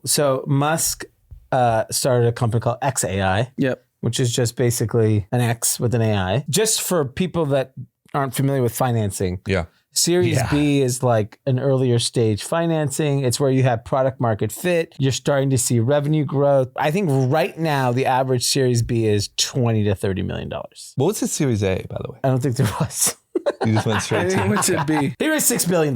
So Musk started a company called xAI. Yep. Which is just basically an X with an AI. Just for people that aren't familiar with financing. Yeah. Series B is like an earlier stage financing. It's where you have product market fit. You're starting to see revenue growth. I think right now the average Series B is $20 to $30 million. What was the Series A, by the way? I don't think there was. You just went straight to What's it be? Here is $6 billion.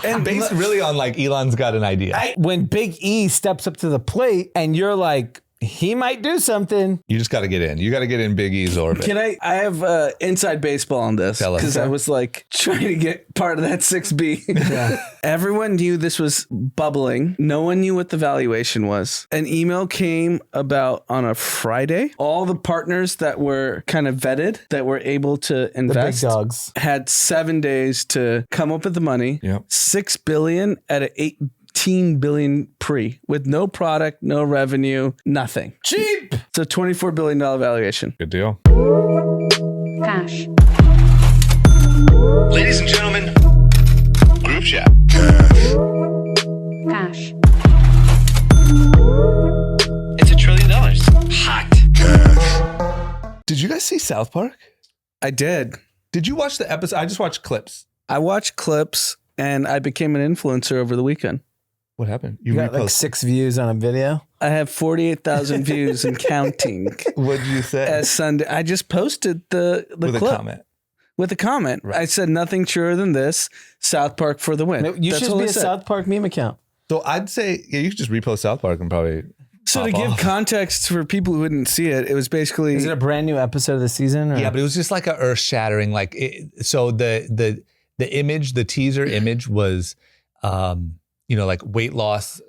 and based really on like Elon's got an idea. When Big E steps up to the plate and you're like, he might do something. You just got to get in. You got to get in Big E's orbit. Can I have inside baseball on this? Because I was like trying to get part of that 6B. Yeah. Everyone knew this was bubbling. No one knew what the valuation was. An email came about on a Friday. All the partners that were kind of vetted, that were able to invest, the big dogs, had 7 days to come up with the money. Yep. $6 billion at an $18 billion pre with no product, no revenue, nothing. Cheap. It's a $24 billion valuation. Good deal. Cash. Ladies and gentlemen, group chat. Cash. It's $1 trillion. Hot. Did you guys see South Park? I did. Did you watch the episode? I just watched clips. I watched clips and I became an influencer over the weekend. What happened? You got like 6 views on a video. I have 48,000 views and counting. What'd you say? As Sunday, I just posted the With clip. a comment. With a comment. Right. I said nothing truer than this. South Park for the win. No, you That's should all be I a said. South Park meme account. So I'd say, yeah, you could just repost South Park and probably. So to pop give off. context for people who didn't see it, it was basically. Is it a brand new episode of the season? Or? Yeah, but it was just like a earth shattering. Like, so the image, the teaser image was, like weight loss,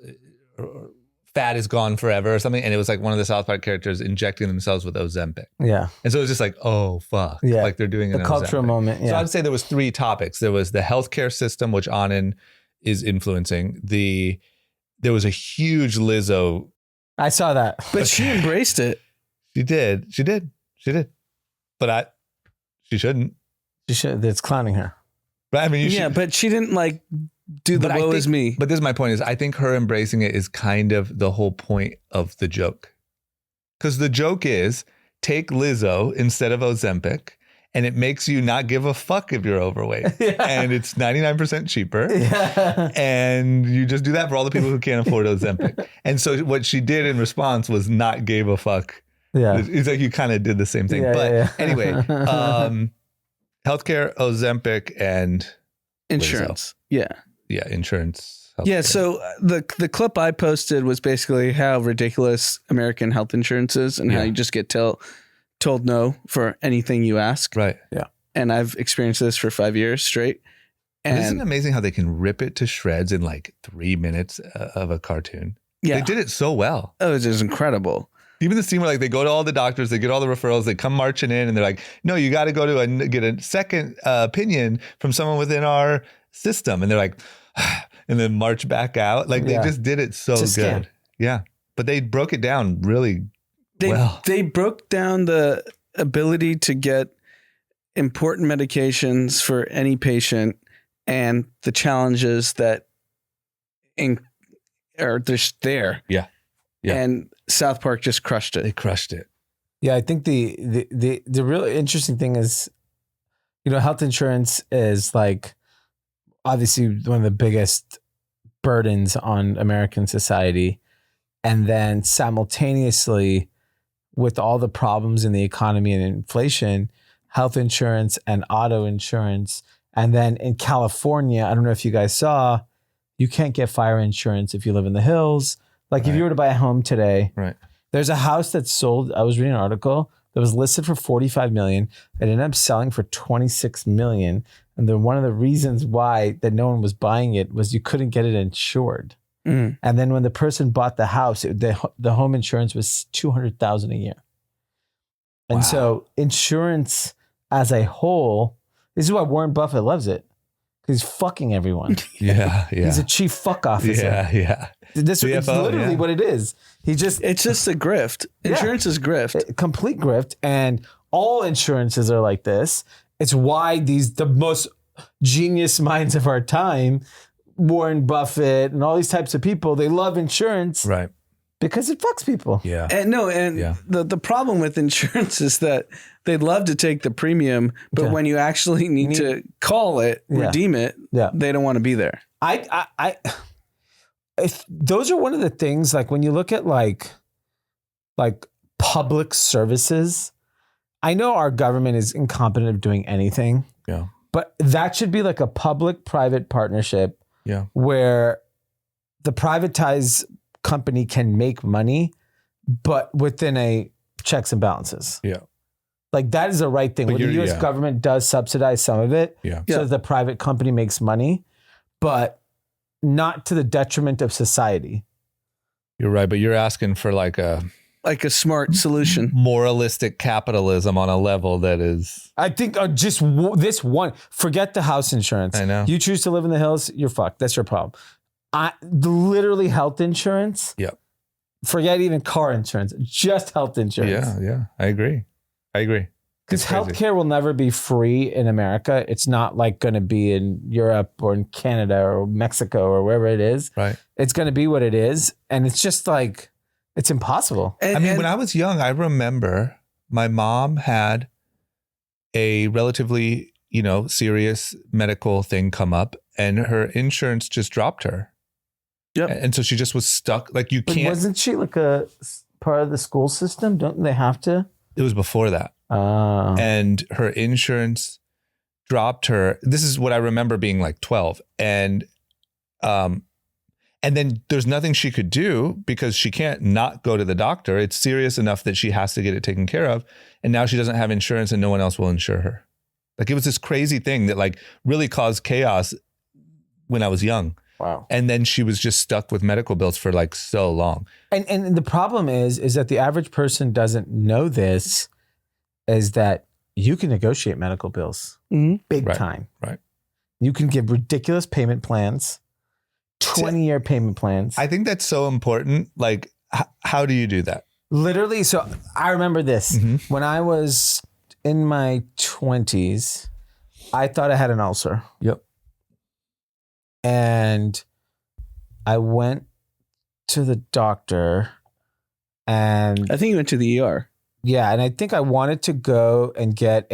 fat is gone forever or something. And it was like one of the South Park characters injecting themselves with Ozempic. Yeah. And so it was just like, oh, fuck. Yeah. Like they're doing The an cultural Ozempic. moment. So Yeah. I'd say there was 3 topics. There was the healthcare system, which Anand is influencing. There was a huge Lizzo. I saw that. But she embraced it. She did. But she shouldn't. She should. It's clowning her. But I mean, Yeah, but she didn't like do the woe is me. But this is my point is I think her embracing it is kind of the whole point of the joke. Because the joke is take Lizzo instead of Ozempic and it makes you not give a fuck if you're overweight. Yeah. And it's 99% cheaper. Yeah. And you just do that for all the people who can't afford Ozempic. And so what she did in response was not gave a fuck. Yeah. It's like you kind of did the same thing. Yeah, but yeah. anyway, healthcare, Ozempic, and Insurance. Yeah. yeah, insurance. Yeah. healthcare. So the clip I posted was basically how ridiculous American health insurance is and how Yeah. you just get told no for anything you ask. Right. And I've experienced this for 5 years straight. And isn't And it amazing how they can rip it to shreds in like 3 minutes of a cartoon? yeah, They did it so well. oh, it's just incredible. Even the scene where like they go to all the doctors, they get all the referrals, they come marching in and they're like, no, you got to go to get a second opinion from someone within our system. And they're like, and then march back out. Like they Yeah. just did it so It's a scam. good. Yeah. But they broke it down really well. They broke down the ability to get important medications for any patient and the challenges that are just there. Yeah. Yeah. And South Park just crushed They it. crushed it. Yeah, I think the really interesting thing is, health insurance is like obviously one of the biggest burdens on American society. And then simultaneously with all the problems in the economy and inflation, health insurance and auto insurance. And then in California, I don't know if you guys saw, you can't get fire insurance if you live in the hills. Like if you were to buy a home today, Right. there's a house that's sold. I was reading an article that was listed for $45 million. It ended up selling for $26 million. And then one of the reasons why that no one was buying it was you couldn't get it insured. Mm. And then when the person bought the house, the home insurance was $200,000 a year. And Wow. so insurance as a whole, this is why Warren Buffett loves it. Because he's fucking everyone. Yeah. Yeah. He's a chief fuck officer. yeah. Yeah. This is CFO, literally yeah. what it is. It's just a grift. Yeah. Insurance is grift. Complete grift, and all insurances are like this. It's why the most genius minds of our time Warren Buffett and all these types of people, they love insurance Right. because it fucks people. Yeah. And the problem with insurance is that they'd love to take the premium, but when you actually need to call it, redeem it, they don't want to be there. Those are one of the things, like when you look at like public services, I know our government is incompetent of doing anything. Yeah. But that should be like a public-private partnership where the privatized company can make money, but within a checks and balances. Yeah. Like that is the right thing. Where the U.S. government does subsidize some of it so the private company makes money, but not to the detriment of society. You're right, but you're asking for like a smart solution. Moralistic capitalism on a level that is... I think just this one, forget the house insurance. I know. You choose to live in the hills, you're fucked. That's your problem. Literally health insurance. Yep. Forget even car insurance, just health insurance. Yeah. I agree. Because healthcare will never be free in America. It's not like going to be in Europe or in Canada or Mexico or wherever it is. Right. It's going to be what it is. And it's just like, it's impossible. When I was young, I remember my mom had a relatively, serious medical thing come up and her insurance just dropped her. Yep. And so she just was stuck. Like you But can't. wasn't she like a part of the school system? Don't they have to? It was before that. And her insurance dropped her. This is what I remember being like 12. And then there's nothing she could do because she can't not go to the doctor. It's serious enough that she has to get it taken care of. And now she doesn't have insurance and no one else will insure her. Like it was this crazy thing that like really caused chaos when I was young. Wow. And then she was just stuck with medical bills for like so long. And the problem is that the average person doesn't know this, is that you can negotiate medical bills big time. Right. You can give ridiculous payment plans, 20-year payment plans. I think that's so important. Like, how do you do that? Literally. So I remember this. When I was in my 20s, I thought I had an ulcer. Yep. And I went to the doctor and I think you went to the ER. Yeah. And I think I wanted to go and get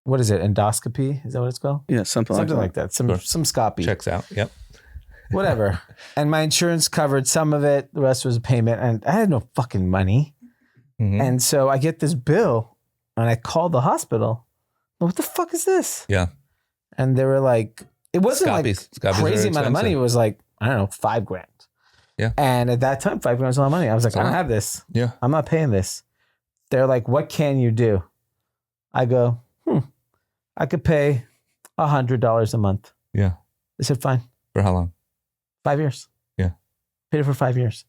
what is it? Endoscopy? Is that what it's called? Yeah. Something like that. Some scopy. Checks out. Yep. Whatever. And my insurance covered some of it. The rest was a payment. And I had no fucking money. And so I get this bill and I called the hospital. What the fuck is this? Yeah. And they were like, it wasn't Scoppies crazy are amount of money. It expensive. was like, I don't know, $5,000. Yeah. And at that time, $5,000 was a lot of money. I was like, I don't have this. Yeah. I'm not paying this. They're like, what can you do? I go, I could pay $100 a month. Yeah. They said, fine. For how long? 5 years. Yeah. Paid it for 5 years.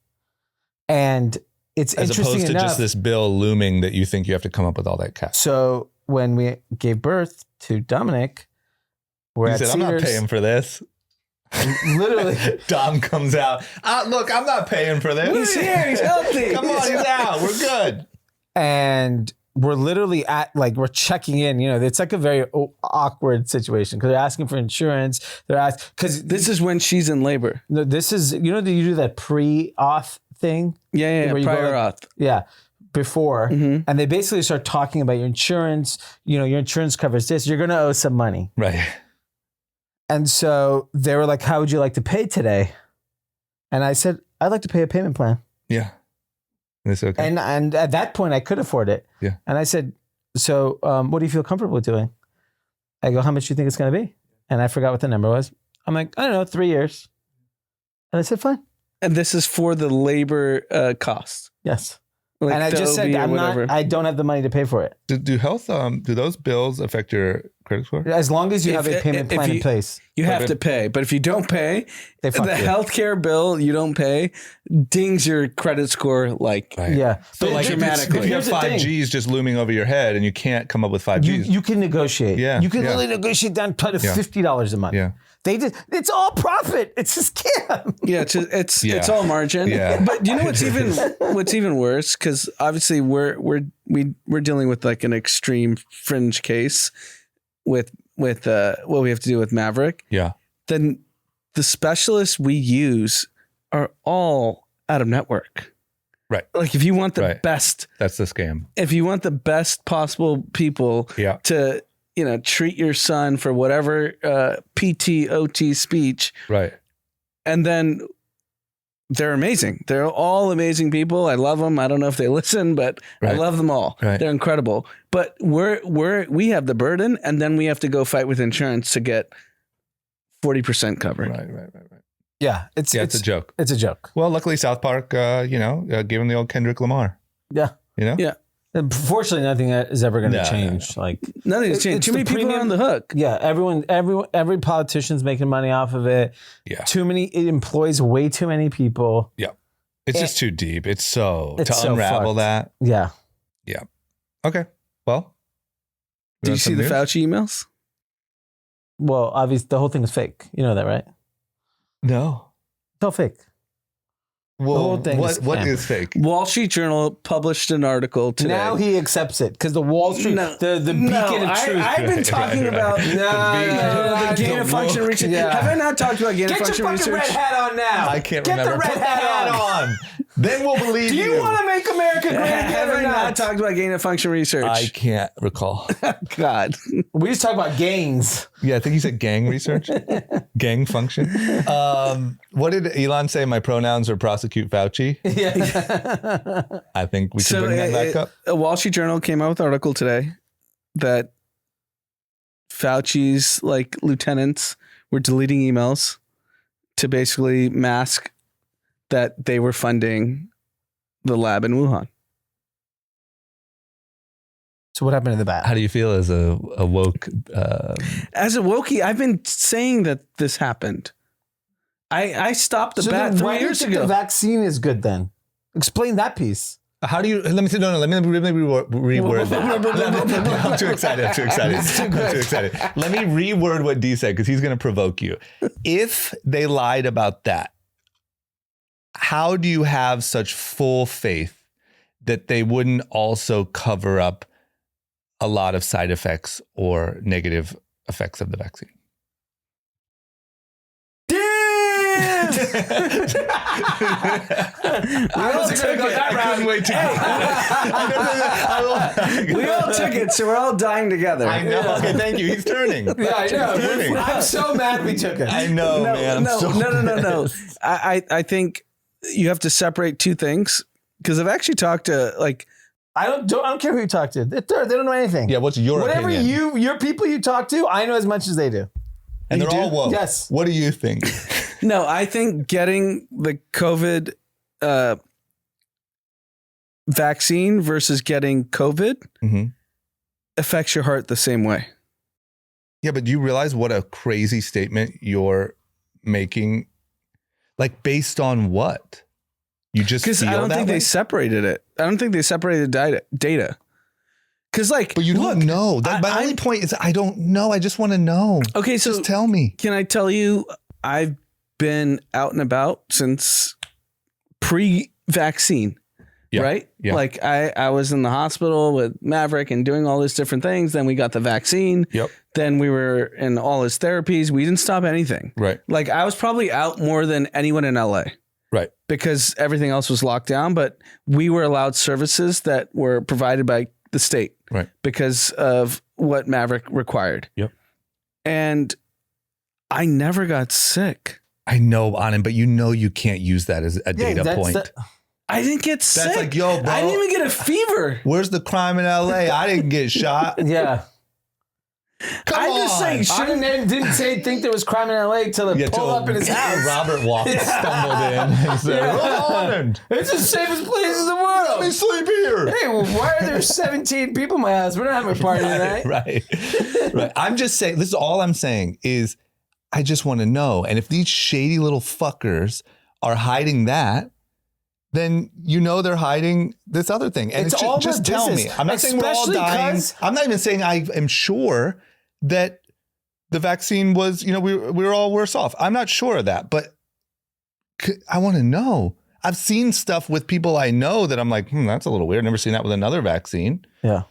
And it's As interesting opposed to enough. just this bill looming that you think you have to come up with all that cash. So when we gave birth to Dominic, we're You at said, I'm not Cedars. paying for this. Literally. Dom comes out. Look, I'm not paying for this. He's here. He's healthy. Come on, he's out. We're good. And we're literally we're checking in, it's like a very awkward situation because they're asking for insurance. They're asking, because This is when she's in labor. this is, you do that pre-auth thing? Yeah. Where you go Prior like- auth. Yeah. Before. And they basically start talking about your insurance. Your insurance covers this. You're going to owe some money. Right. And so they were like, how would you like to pay today? And I said, I'd like to pay a payment plan. Yeah. It's okay. And at that point, I could afford it. Yeah. And I said, so what do you feel comfortable doing? I go, how much do you think it's going to be? And I forgot what the number was. I'm like, I don't know, 3 years. And I said, fine. And this is for the labor cost. Yes. Like and I the just said, OB or whatever. I don't have the money to pay for it. Do health, do those bills affect your credit score? As long as you If- have a payment if plan in you- place. You have to pay, but if you don't pay, They the fuck you. healthcare bill you don't pay dings your credit score like Right. Yeah. So But like dramatically. if you have Here's the 5 thing. Gs just looming over your head and you can't come up with 5 Gs. You can negotiate. Yeah, You can yeah. literally negotiate down to $50 a month. Yeah. It's all profit. It's a scam. yeah, it's Yeah. all margin. Yeah. But you know what's even worse? Because obviously we're dealing with like an extreme fringe case with what we have to do with Maverick. Yeah. then the specialists we use are all out of network. Right. Like if you want the Right. best, That's the scam. if you want the best possible people Yeah. to, treat your son for whatever PT, OT speech, Right. and then they're amazing. They're all amazing people. I love them. I don't know if they listen, but I Right. love them all. Right. They're incredible. But we have the burden, and then we have to go fight with insurance to get 40% covered. Right. Yeah, it's Yeah, it's a joke. It's a joke. Well, luckily South Park, gave him the old Kendrick Lamar. Yeah. Yeah. And fortunately, nothing is ever going to No, change. Like Nothing's It- changed. it's Too many the people are premium- on the hook. yeah, every politician's making money off of it. Yeah. It employs way too many people. It's just too deep. It's to so unravel fucked. that. Yeah. Okay. Well, Did you see the Fauci emails? Well, obviously, the whole thing is fake. You know that, right? No. It's all fake. Well, whole thing is what scam. is fake? Wall Street Journal published an article today. Now he accepts it because the Wall Street, the beacon of truth. I've been talking about the gain of function research. Yeah. Have I not talked about gain of Get your function fucking research? red hat on now. I can't Get remember. the red Put the hat on. Then we'll believe Do you want to make America great again Have or I not not? talked about gain of function research? I can't recall. God. We just talk about gangs. Yeah, I think you said gang research, gang function. What did Elon say? My pronouns are prosecute Fauci. Yeah. I think we should bring that back up. A Wall Street Journal came out with an article today that Fauci's lieutenants were deleting emails to basically mask that they were funding the lab in Wuhan. So what happened to the bat? How do you feel as a woke? As a Wokey, I've been saying that this happened. I stopped the bat then 3 why do you years think ago. the vaccine is good then? Explain that piece. How do you? Let me say no. Let me reword that. I'm too excited. I'm too excited. Let me reword what Dee said because he's going to provoke you. If they lied about that, how do you have such full faith that they wouldn't also cover up a lot of side effects or negative effects of the vaccine? We all took it, so we're all dying together. I know. Okay, thank you. He's turning. Yeah, I know. He's turning. I'm so mad we took it. I know, man. I'm so No. I think you have to separate two things because I've actually talked to I don't care who you talk to. They don't know anything. Yeah, what's your Whatever opinion? your people you talk to, I know as much as they do. And they're all woke. Yes. What do you think? No, I think getting the COVID vaccine versus getting COVID affects your heart the same way. Yeah, but do you realize what a crazy statement you're making? Like based on what? You just Because feel I don't that think way? they separated it. I don't think they separated data. Because But you don't know. My only point is I don't know. I just want to know. Okay, so Just tell me. can I tell you, I've been out and about since pre-vaccine, right? Yeah. Like I was in the hospital with Maverick and doing all these different things. Then we got the vaccine. Yep. Then we were in all his therapies. We didn't stop anything. Right. Like I was probably out more than anyone in LA. Right. Because everything else was locked down, but we were allowed services that were provided by the state. Right. Because of what Maverick required. Yep. And I never got sick. I know, Anand, but you can't use that as a data point. I didn't get sick. That's like, yo, bro. I didn't even get a fever. Where's the crime in LA? I didn't get shot. Yeah. Come on. just saying, I didn't think there was crime in LA until they pulled up in his house. Robert stumbled in and said, Anand, It's the safest place in the world. let me sleep here. Hey, well, why are there 17 people in my house? We're not having a party tonight. Right. I'm just saying, this is all I'm saying is I just want to know. And if these shady little fuckers are hiding that, then they're hiding this other thing. And It's all just about tell me. business, I'm not saying we're all especially dying. 'cause- I'm not even saying I am sure that the vaccine was, we were all worse off. I'm not sure of that, but I want to know. I've seen stuff with people I know that I'm like, that's a little weird. Never seen that with another vaccine. Yeah.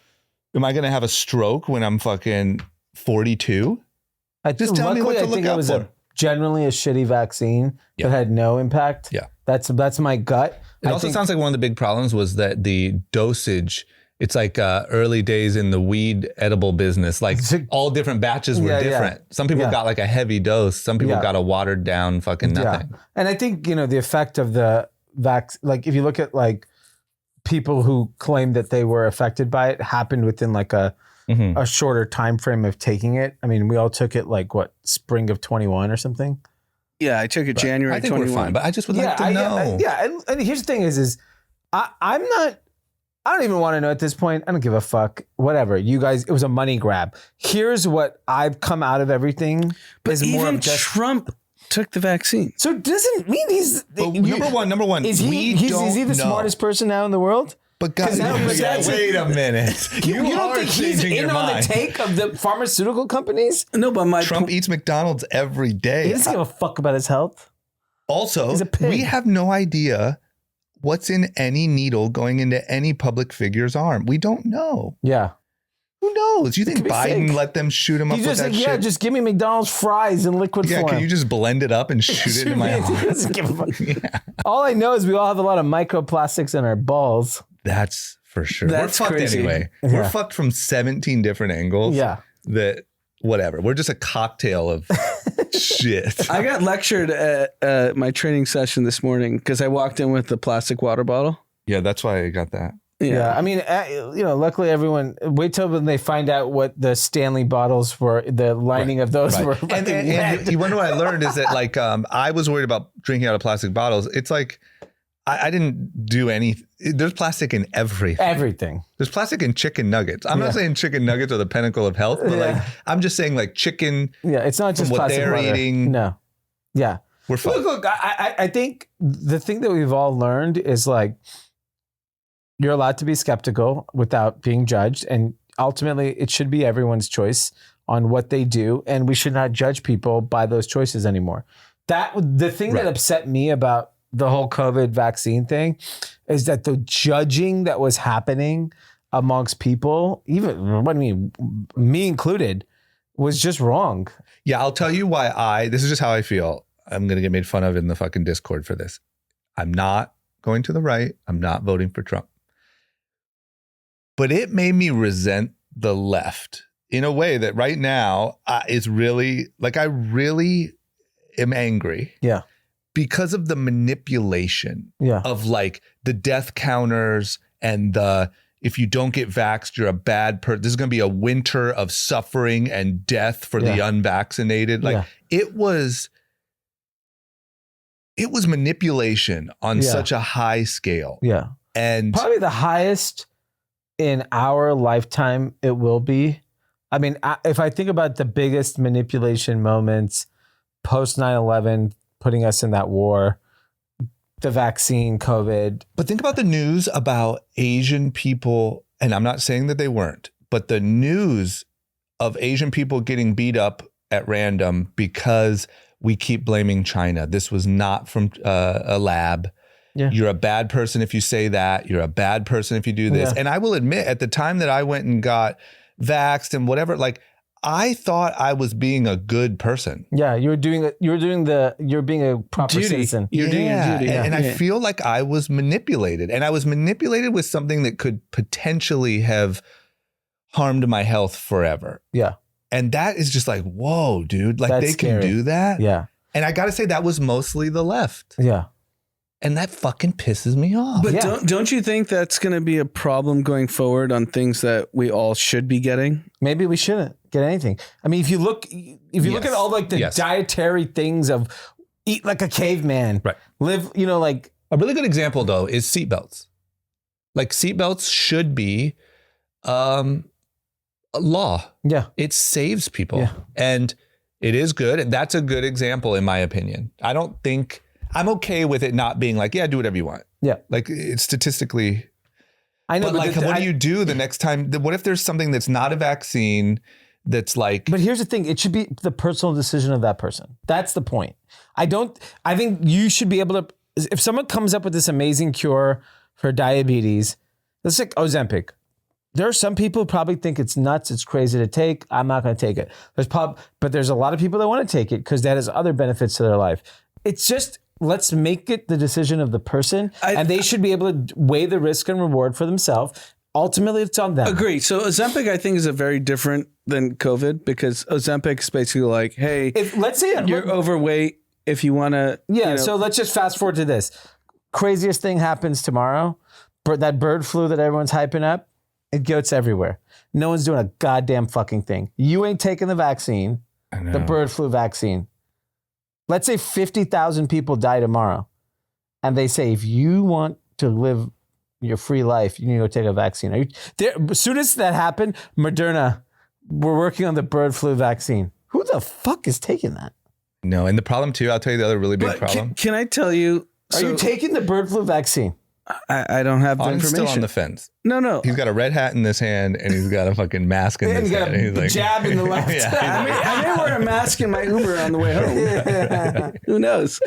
Am I going to have a stroke when I'm fucking 42? Just tell me what to look out for. generally a shitty vaccine Yeah. that had no impact. Yeah. That's my gut. It also sounds like one of the big problems was that the dosage, it's like early days in the weed edible business, like all different batches were different. Some people got like a heavy dose. Some people got a watered down fucking nothing. Yeah. And I think, the effect of the like if you look at like people who claim that they were affected by it happened within like a shorter time frame of taking it. I mean, we all took it like spring of 21 or something. Yeah, I took it January I think 21. we're fine, but I just would like to know. And here's the thing is I don't even want to know at this point. I don't give a fuck. Whatever. You guys, it was a money grab. Here's what I've come out of everything. But is more even of just, Trump took the vaccine. so it doesn't mean he's Number one, is he the smartest person now in the world? But guys, wait a minute. You don't think he's in on the take of the pharmaceutical companies? No, but Trump eats McDonald's every day. He doesn't give a fuck about his health. Also, He's a pig. we have no idea what's in any needle going into any public figure's arm. We don't know. Yeah. Who knows? You think could be Biden fake. let them shoot him up He's with just that like, shit? just give me McDonald's fries in liquid Yeah, form. can you just blend it up and shoot it in my He arm? doesn't give a fuck. All I know is we all have a lot of microplastics in our balls. That's for sure. That's We're fucked crazy. anyway. Yeah. We're fucked from 17 different angles. Yeah. That whatever. We're just a cocktail of shit. I got lectured at my training session this morning because I walked in with the plastic water bottle. Yeah, that's why I got that. Yeah. I mean, luckily everyone, wait till when they find out what the Stanley bottles were, the lining of those were. And you wonder what I learned is that like I was worried about drinking out of plastic bottles. It's like I didn't do any. There's plastic in everything. Everything. There's plastic in chicken nuggets. I'm not saying chicken nuggets are the pinnacle of health, but like I'm just saying like chicken. Yeah, it's not just what plastic they're water. eating. No. Yeah. We're fucked. Look, I think the thing that we've all learned is like you're allowed to be skeptical without being judged, and ultimately it should be everyone's choice on what they do, and we should not judge people by those choices anymore. The thing that upset me about the whole COVID vaccine thing is that the judging that was happening amongst people, even me included, was just wrong. Yeah, I'll tell you why this is just how I feel. I'm going to get made fun of in the fucking Discord for this. I'm not going to the right. I'm not voting for Trump. But it made me resent the left in a way that right now is really, like, I really am angry. Yeah. Because of the manipulation of like the death counters and if you don't get vaxxed, you're a bad person. This is going to be a winter of suffering and death for the unvaccinated. Like it was manipulation on such a high scale. Yeah. And probably the highest in our lifetime it will be. I mean, if I think about the biggest manipulation moments post 9/11, putting us in that war, the vaccine, COVID. But think about the news about Asian people, and I'm not saying that they weren't, but the news of Asian people getting beat up at random because we keep blaming China. This was not from a lab. Yeah. You're a bad person if you say that. You're a bad person if you do this. Yeah. And I will admit, at the time that I went and got vaxxed and whatever, like, I thought I was being a good person. Yeah, you're being a proper citizen. You're doing your duty. And I feel like I was manipulated. And I was manipulated with something that could potentially have harmed my health forever. Yeah. And that is just like, whoa, dude. Like That's they scary. can do that? Yeah. And I got to say, that was mostly the left. Yeah. And that fucking pisses me off. But don't you think that's going to be a problem going forward on things that we all should be getting? Maybe we shouldn't get anything. I mean, if you look at all like the dietary things of eat like a caveman, right? Live, like a really good example though is seatbelts. Like seatbelts should be a law. Yeah, it saves people, and it is good, and that's a good example in my opinion. I don't think. I'm okay with it not being like, yeah, do whatever you want. Yeah. Like it's statistically. I know. But like, what do you do the next time? What if there's something that's not a vaccine that's like. But here's the thing. It should be the personal decision of that person. That's the point. I think you should be able to, if someone comes up with this amazing cure for diabetes, let's take Ozempic. There are some people who probably think it's nuts, it's crazy to take. I'm not going to take it. But there's a lot of people that want to take it because that has other benefits to their life. It's just, let's make it the decision of the person, and they should be able to weigh the risk and reward for themselves. Ultimately, it's on them. Agree. So Ozempic, I think, is a very different than COVID because Ozempic is basically like, hey, let's say you're overweight. If you want to, So let's just fast forward to this. Craziest thing happens tomorrow. That bird flu that everyone's hyping up, it gets everywhere. No one's doing a goddamn fucking thing. You ain't taking the vaccine, the bird flu vaccine. Let's say 50,000 people die tomorrow. And they say, if you want to live your free life, you need to go take a vaccine. As soon as that happened, Moderna, we're working on the bird flu vaccine. Who the fuck is taking that? No, and the problem too, I'll tell you the other really big problem. Can I tell you? Are you taking the bird flu vaccine? I don't have the I'm information. still on the fence. No. He's got a red hat in this hand and he's got a fucking mask in his hand. He's got a jab in the left. I may wear a mask in my Uber on the way home. Who knows?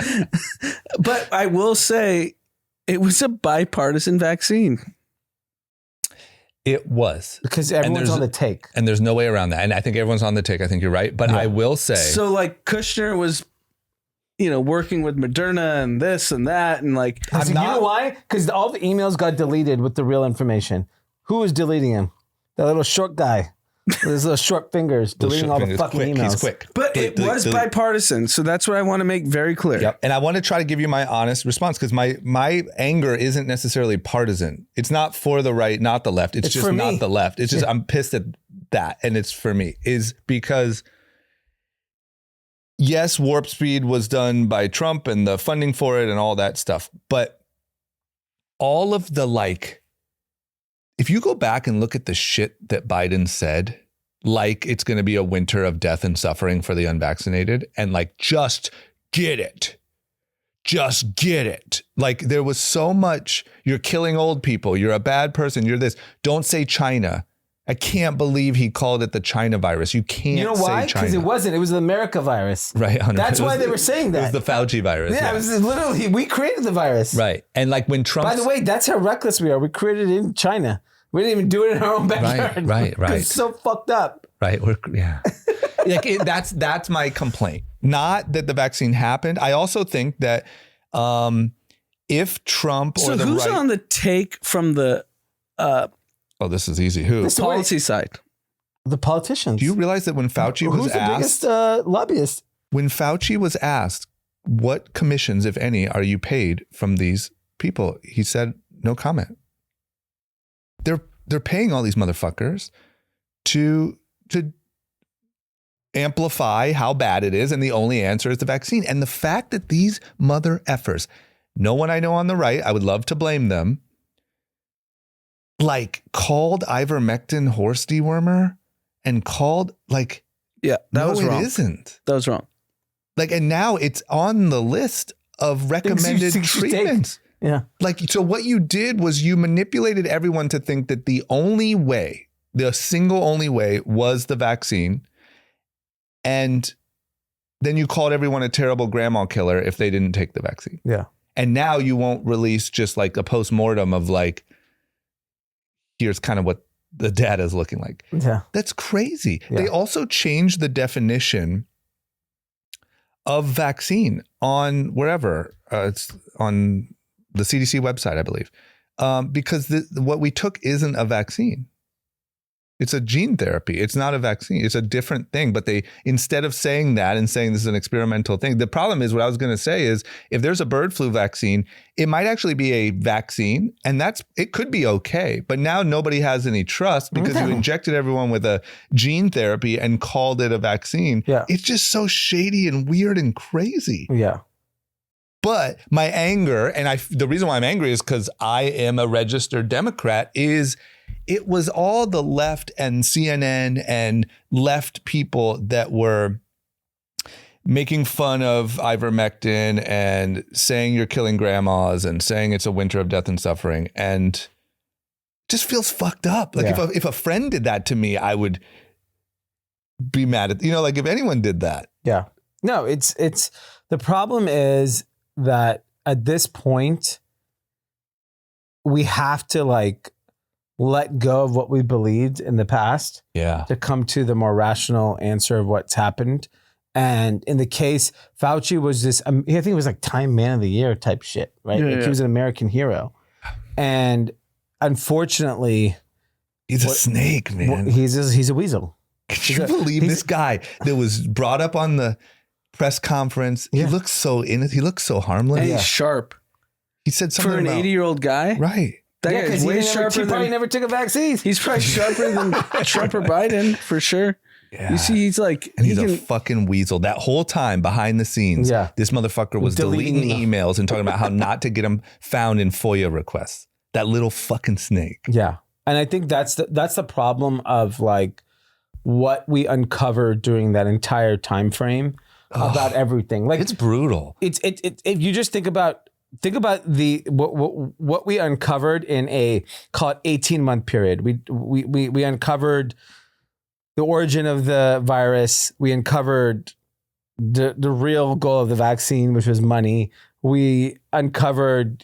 But I will say it was a bipartisan vaccine. It was. Because everyone's on the take. And there's no way around that. And I think everyone's on the take. I think you're right. But I will say. So like Kushner was, working with Moderna and this and that. And like, you know why? Because all the emails got deleted with the real information. Who was deleting them? That little short guy with his little short fingers deleting all the fucking emails. He's quick. But it was bipartisan. So that's what I want to make very clear. Yep. And I want to try to give you my honest response because my anger isn't necessarily partisan. It's not for the right, not the left. It's just not the left. It's just I'm pissed at that. And it's for me. Is because yes, warp speed was done by Trump and the funding for it and all that stuff. But all of the if you go back and look at the shit that Biden said, like it's going to be a winter of death and suffering for the unvaccinated and just get it. Just get it. Like there was so much, you're killing old people. You're a bad person. You're this. Don't say China. I can't believe he called it the China virus. You can't say China. You know why? Because it wasn't. It was the America virus. Right. 100%. That's why they were saying that. It was the Fauci virus. Yeah, it was literally, we created the virus. Right. And when Trump... By the way, that's how reckless we are. We created it in China. We didn't even do it in our own backyard. Right. It's so fucked up. Right. That's my complaint. Not that the vaccine happened. I also think that if Trump or the who's right... on the take from the... Oh, this is easy. Who? The policy side. The politicians. Do you realize that when Fauci was asked... Who's the biggest lobbyist? When Fauci was asked, what commissions, if any, are you paid from these people? He said, no comment. They're paying all these motherfuckers to amplify how bad it is. And the only answer is the vaccine. And the fact that these mother effers, no one I know on the right, I would love to blame them, called ivermectin horse dewormer and called that was wrong. It isn't. That was wrong. And now it's on the list of recommended treatments. Yeah. So what you did was you manipulated everyone to think that the single only way was the vaccine. And then you called everyone a terrible grandma killer if they didn't take the vaccine. Yeah. And now you won't release just a postmortem of here's kind of what the data is looking like. Yeah. That's crazy. Yeah. They also changed the definition of vaccine on wherever. It's on the CDC website, I believe, because what we took isn't a vaccine. It's a gene therapy. It's not a vaccine. It's a different thing. But they, instead of saying that and saying this is an experimental thing, the problem is what I was going to say is if there's a bird flu vaccine, it might actually be a vaccine and it could be okay. But now nobody has any trust because you injected everyone with a gene therapy and called it a vaccine. Yeah. It's just so shady and weird and crazy. Yeah. But my anger, and the reason why I'm angry is because I am a registered Democrat, is it was all the left and CNN and left people that were making fun of ivermectin and saying you're killing grandmas and saying it's a winter of death and suffering. And just feels fucked up. If a friend did that to me, I would be mad at, if anyone did that. Yeah. No, it's the problem is that at this point, we have to let go of what we believed in the past Yeah. to come to the more rational answer of what's happened. And in the case, Fauci was this, I think it was like Time Man of the Year type shit, right? Yeah, Like he was an American hero. And unfortunately, He's a snake, man. he's a weasel. Can you believe this guy that was brought up on the press conference? Yeah. He looks so innocent. He looks so harmless. And he's sharp. He said something For an about, 80-year-old guy? right. That Yeah, guy's because way he sharper probably than... never took a vaccine. He's probably sharper than Trump or Biden, for sure. Yeah. You see, he's like... And he's he a can, fucking weasel. That whole time behind the scenes, Yeah. this motherfucker was deleting Deleting emails and talking about how not to get them found in FOIA requests. That little fucking snake. Yeah. And I think that's the problem of like what we uncovered during that entire time frame about everything. Like It's brutal. it's if you just think about the what we uncovered in a call it 18-month period. We uncovered the origin of the virus. We uncovered the real goal of the vaccine, which was money. We uncovered,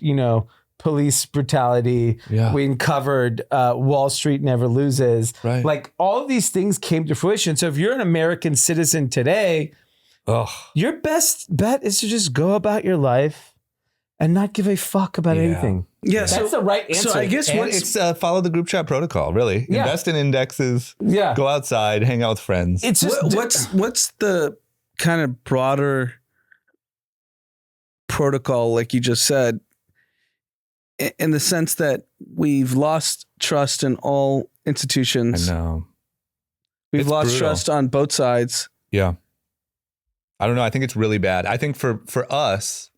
police brutality. Yeah. We uncovered Wall Street never loses. Right. Like all of these things came to fruition. So if you're an American citizen today, your best bet is to just go about your life and not give a fuck about anything. yeah, That's the right answer. So I guess And what's... it's follow the group chat protocol, really. Yeah. Invest in indexes. Yeah. Go outside, hang out with friends. It's just What's the kind of broader protocol, like you just said, in the sense that we've lost trust in all I institutions. know. We've It's lost brutal. trust on both sides. Yeah. I don't know. I think it's really bad. I think for us,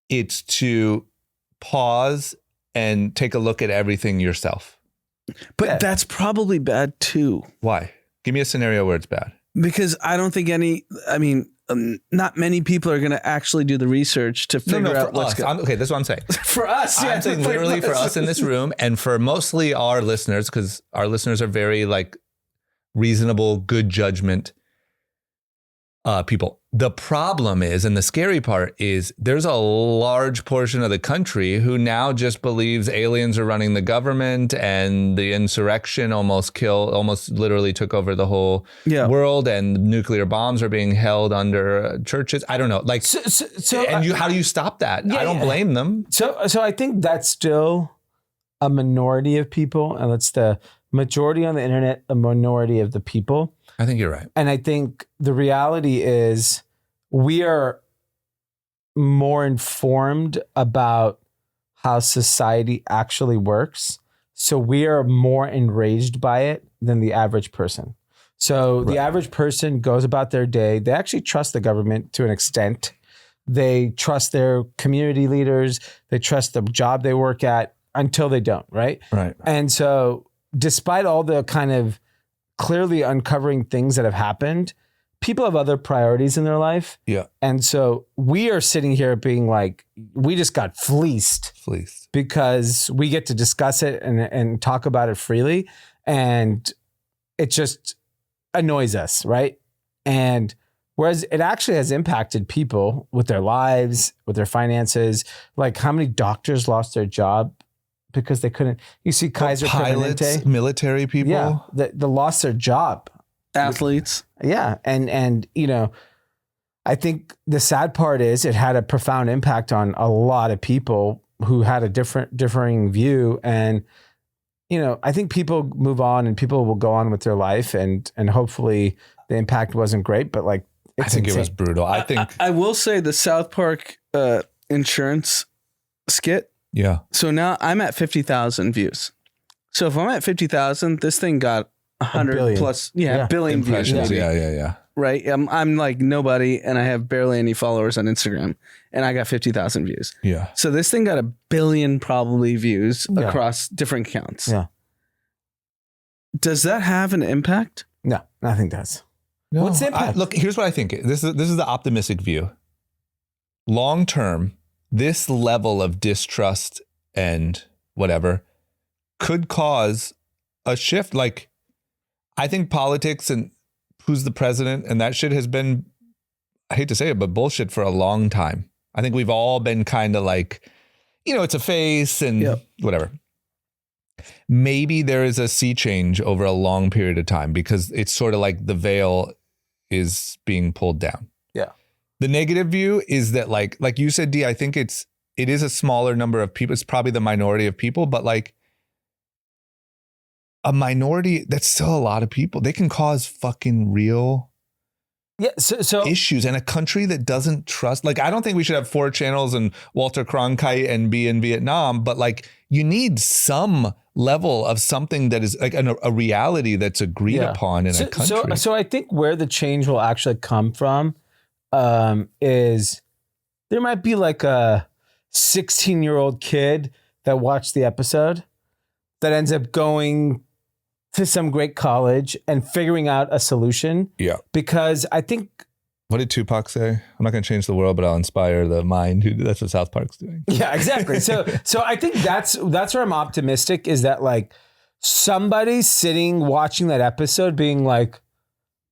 it's to pause and take a look at everything yourself. But that's probably bad too. Why? Give me a scenario where it's bad. Because I don't think not many people are going to actually do the research to figure out for what's us. going Okay, that's what I'm saying. for us. I'm saying literally for us in this room and for mostly our listeners, because our listeners are very like reasonable, good judgment people. The problem is, and the scary part is, there's a large portion of the country who now just believes aliens are running the government and the insurrection almost literally took over the whole world, and nuclear bombs are being held under churches. I don't know. Like, how do you stop that? I don't blame them. So I think that's still a minority of people, and it's the majority on the internet, a minority of the people. I think you're right. And I think the reality is we are more informed about how society actually works. So we are more enraged by it than the average person. So the average person goes about their day. They actually trust the government to an extent. They trust their community leaders. They trust the job they work at until they don't, right? Right. And so despite all the kind of clearly uncovering things that have happened, people have other priorities in their life. Yeah. And so we are sitting here being like, we just got fleeced because we get to discuss it and talk about it freely. And it just annoys us, right? And whereas it actually has impacted people with their lives, with their finances, like how many doctors lost their job because they couldn't. You see Kaiser pilots, Permanente, military people. yeah, they lost their job. Athletes. Yeah, and I think the sad part is it had a profound impact on a lot of people who had a differing view, and I think people move on and people will go on with their life, and hopefully the impact wasn't great, but like I think it was brutal. I think I will say the South Park insurance skit. Yeah. So now I'm at 50,000 views. So if I'm at 50,000, this thing got 100 billion. plus, billion views. Impressions. maybe, Yeah. Right. I'm like nobody, and I have barely any followers on Instagram, and I got 50,000 views. Yeah. So this thing got 1 billion probably views across different accounts. Yeah. Does that have an impact? No, I think that's. No, What's the impact? look, here's what I think. This is the optimistic view. Long term, this level of distrust and whatever could cause a shift. Like, I think politics and who's the president and that shit has been, I hate to say it, but bullshit for a long time. I think we've all been kind of like, it's a face and whatever. maybe there is a sea change over a long period of time because it's sort of like the veil is being pulled down. Yeah. The negative view is that like you said, Dee, I think it is a smaller number of people. It's probably the minority of people, but like a minority, that's still a lot of people. They can cause fucking real so issues. And a country that doesn't trust, like, I don't think we should have 4 channels and Walter Cronkite and be in Vietnam, but like you need some level of something that is like a reality that's agreed upon in a country. So I think where the change will actually come from is there might be like a 16-year-old kid that watched the episode that ends up going to some great college and figuring out a solution. Yeah. Because I think... What did Tupac say? I'm not going to change the world, but I'll inspire the mind. That's what South Park's doing. Yeah, exactly. So I think that's where I'm optimistic is that like somebody sitting watching that episode being like,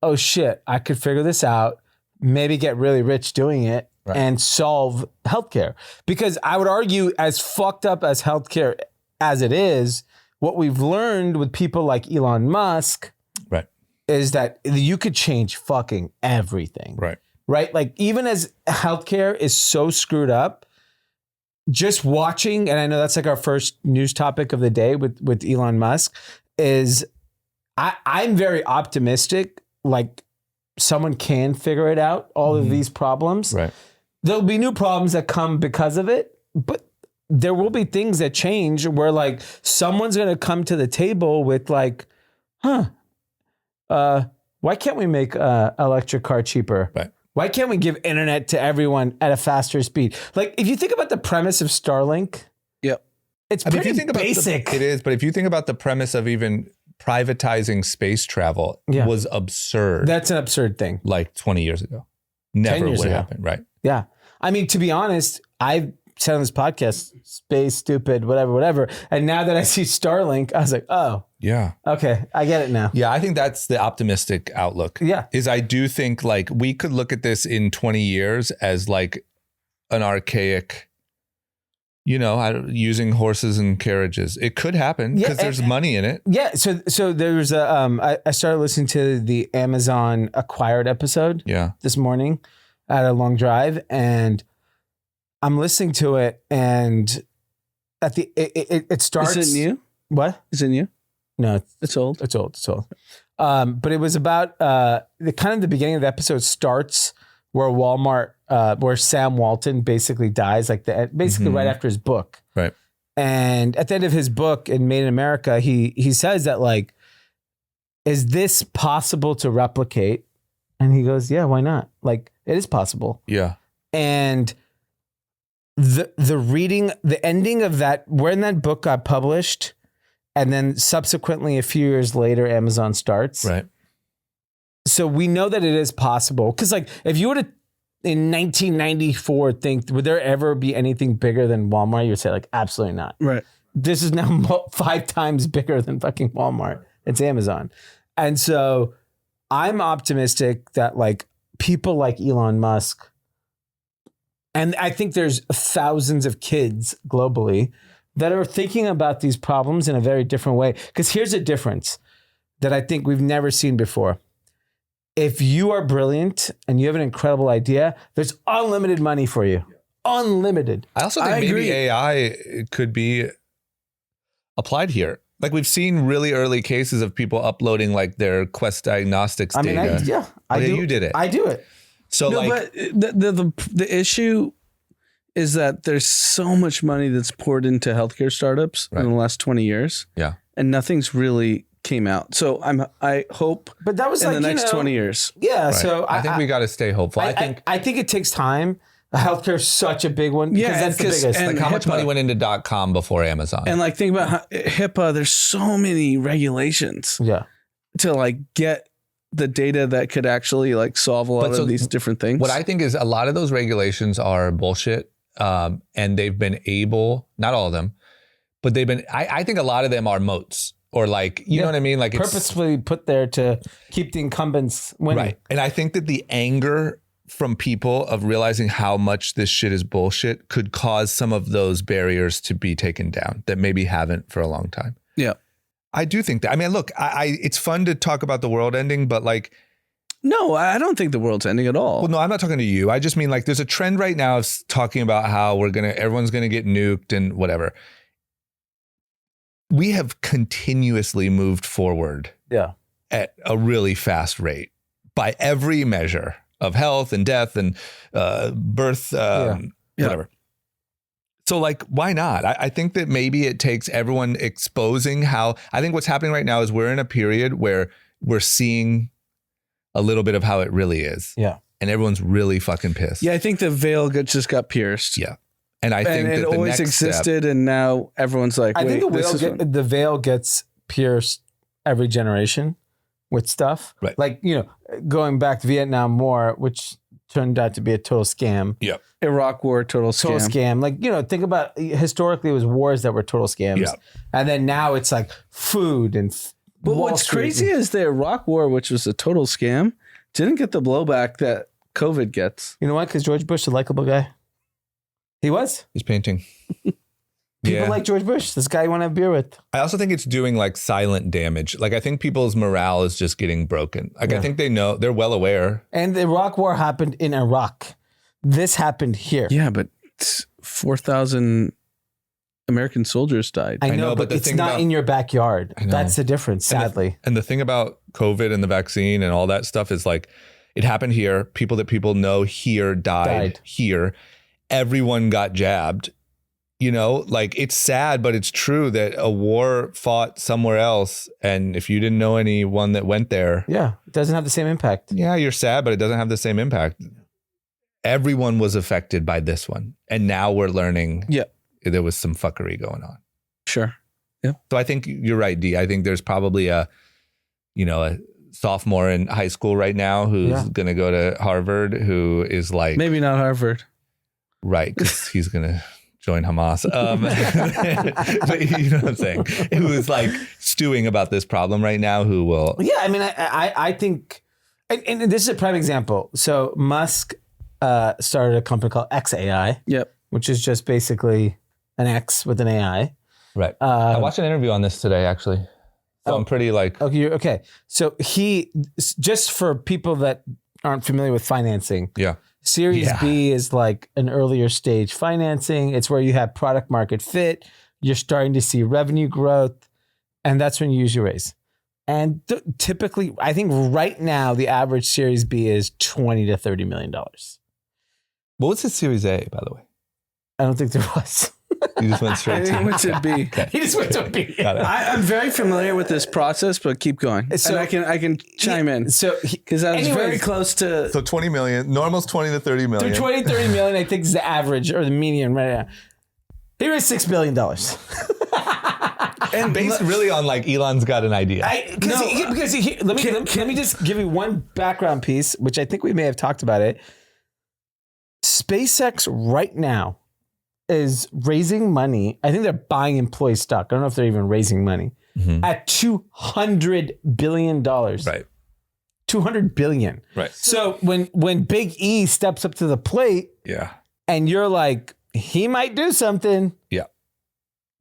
oh shit, I could figure this out, maybe get really rich doing it and solve healthcare. Because I would argue as fucked up as healthcare as it is, what we've learned with people like Elon Musk is that you could change fucking everything. Right? Like even as healthcare is so screwed up, just watching, and I know that's like our first news topic of the day with Elon Musk, is I'm very optimistic, like someone can figure it out, all of these problems. There'll be new problems that come because of it, but there will be things that change where like someone's going to come to the table with like, why can't we make electric car cheaper? Why can't we give internet to everyone at a faster speed? Like if you think about the premise of Starlink, it's pretty basic. It is, but if you think about the premise of even privatizing space travel was absurd. That's an absurd thing. Like 20 years ago. Never would happen, right? Yeah. I mean, to be honest, I've said on this podcast, space, stupid, whatever. And now that I see Starlink, I was like, oh. Yeah. Okay, I get it now. Yeah, I think that's the optimistic outlook. Yeah. Is I do think like we could look at this in 20 years as like an archaic, using horses and carriages. It could happen because there's money in it. Yeah. So there's I started listening to the Amazon Acquired episode this morning at a long drive, and I'm listening to it, and at it starts. Is it new? What? Is it new? No, it's old. It's old. But it was about the beginning of the episode starts where Walmart, where Sam Walton basically dies, like right after his book. Right. And at the end of his book in Made in America, he says that like, is this possible to replicate? And he goes, yeah, why not? Like it is possible. Yeah. And the ending of that, when that book got published, and then subsequently a few years later, Amazon starts. Right. So we know that it is possible. Because like if you were to, in 1994, think, would there ever be anything bigger than Walmart? You would say like, absolutely not. Right. This is now 5 times bigger than fucking Walmart. It's Amazon. And so I'm optimistic that like people like Elon Musk, and I think there's thousands of kids globally that are thinking about these problems in a very different way. Because here's a difference that I think we've never seen before. If you are brilliant and you have an incredible idea, there's unlimited money for you. Unlimited. I also think maybe AI could be applied here. Like we've seen really early cases of people uploading like their Quest Diagnostics data. I do. You did it. I do it. So no, like but the issue is that there's so much money that's poured into healthcare startups in the last 20 years. Yeah. And nothing's really came out. So I hope but that was in like, the next 20 years. Yeah. Right. So I think we got to stay hopeful. I think it takes time. Healthcare is such a big one. Because that's the biggest. Like how much HIPAA, money went into .com before Amazon? And like think about how, HIPAA, there's so many regulations to like get the data that could actually like solve a lot of these different things. What I think is a lot of those regulations are bullshit. And they've been able, not all of them, but they've been, I think a lot of them are moats or like, you know what I mean? Like it's purposefully put there to keep the incumbents winning. Right. And I think that the anger from people of realizing how much this shit is bullshit could cause some of those barriers to be taken down that maybe haven't for a long time. Yeah. I do think that. I mean, look, it's fun to talk about the world ending, but like, No, I don't think the world's ending at all. well, no, I'm not talking to you. I just mean like there's a trend right now of talking about how everyone's going to get nuked and whatever. We have continuously moved forward at a really fast rate by every measure of health and death and birth, whatever. So like, why not? I think that maybe it takes everyone exposing how, I think what's happening right now is we're in a period where we're seeing a little bit of how it really is. Yeah. And everyone's really fucking pissed. Yeah, I think the veil just got pierced. Yeah. And I think it that the always next existed, and now everyone's like, I think wait, the veil gets pierced every generation with stuff. Right. Like, going back to Vietnam War, which turned out to be a total scam. Yep. Iraq War, total Total scam. scam. Like, think about historically it was wars that were total scams. Yeah. And then now it's like food and But Wall what's Street. crazy is the Iraq War, which was a total scam, didn't get the blowback that COVID gets. You know why? Because George Bush is a likable guy. He was. He's painting. People like George Bush. This guy you want to have beer with. I also think it's doing like silent damage. Like I think people's morale is just getting broken. Like I think they know, they're well aware. And the Iraq War happened in Iraq. This happened here. Yeah, but 4,000 American soldiers died. I know, but but the it's thing not about- in your backyard. I know. That's the difference, sadly. And the thing about COVID and the vaccine and all that stuff is like, it happened here. People that people know here died here. Everyone got jabbed. Like it's sad, but it's true that a war fought somewhere else. And if you didn't know anyone that went there, Yeah, it doesn't have the same impact. yeah, you're sad, but it doesn't have the same impact. Everyone was affected by this one. And now we're learning there was some fuckery going on. Sure. So I think you're right, Dee. I think there's probably a sophomore in high school right now who's going to go to Harvard who is like, Maybe not Harvard. right, because he's going to join Hamas. But you know what I'm saying? Who is like stewing about this problem right now who will. Yeah, I mean, I think, and this is a prime example. So Musk started a company called xAI, which is just basically an X with an AI. Right. I watched an interview on this today, actually. So I'm pretty like. Okay. So he, just for people that aren't familiar with financing. Yeah. Series B is like an earlier stage financing. It's where you have product market fit. You're starting to see revenue growth. And that's when you use your raise. And typically, I think right now, the average Series B is $20 to $30 million. What was his Series A, by the way? I don't think there was. You just went straight I think it went to B. He just went to B. Got it. I'm very familiar with this process, but keep going. So- and I can chime in. So, Because I was very anyways, close to. So 20 million, normal's 20 to 30 million. 20, 30 million, I think, is the average or the median right now. He raised $6 billion. And based really on like Elon's got an idea. Let me just give you one background piece, which I think we may have talked about it. SpaceX right now is raising money. I think they're buying employee stock. I don't know if they're even raising money at $200 billion. Right. $200 billion. Right. So when Big E steps up to the plate Yeah. and you're like, he might do something. Yeah.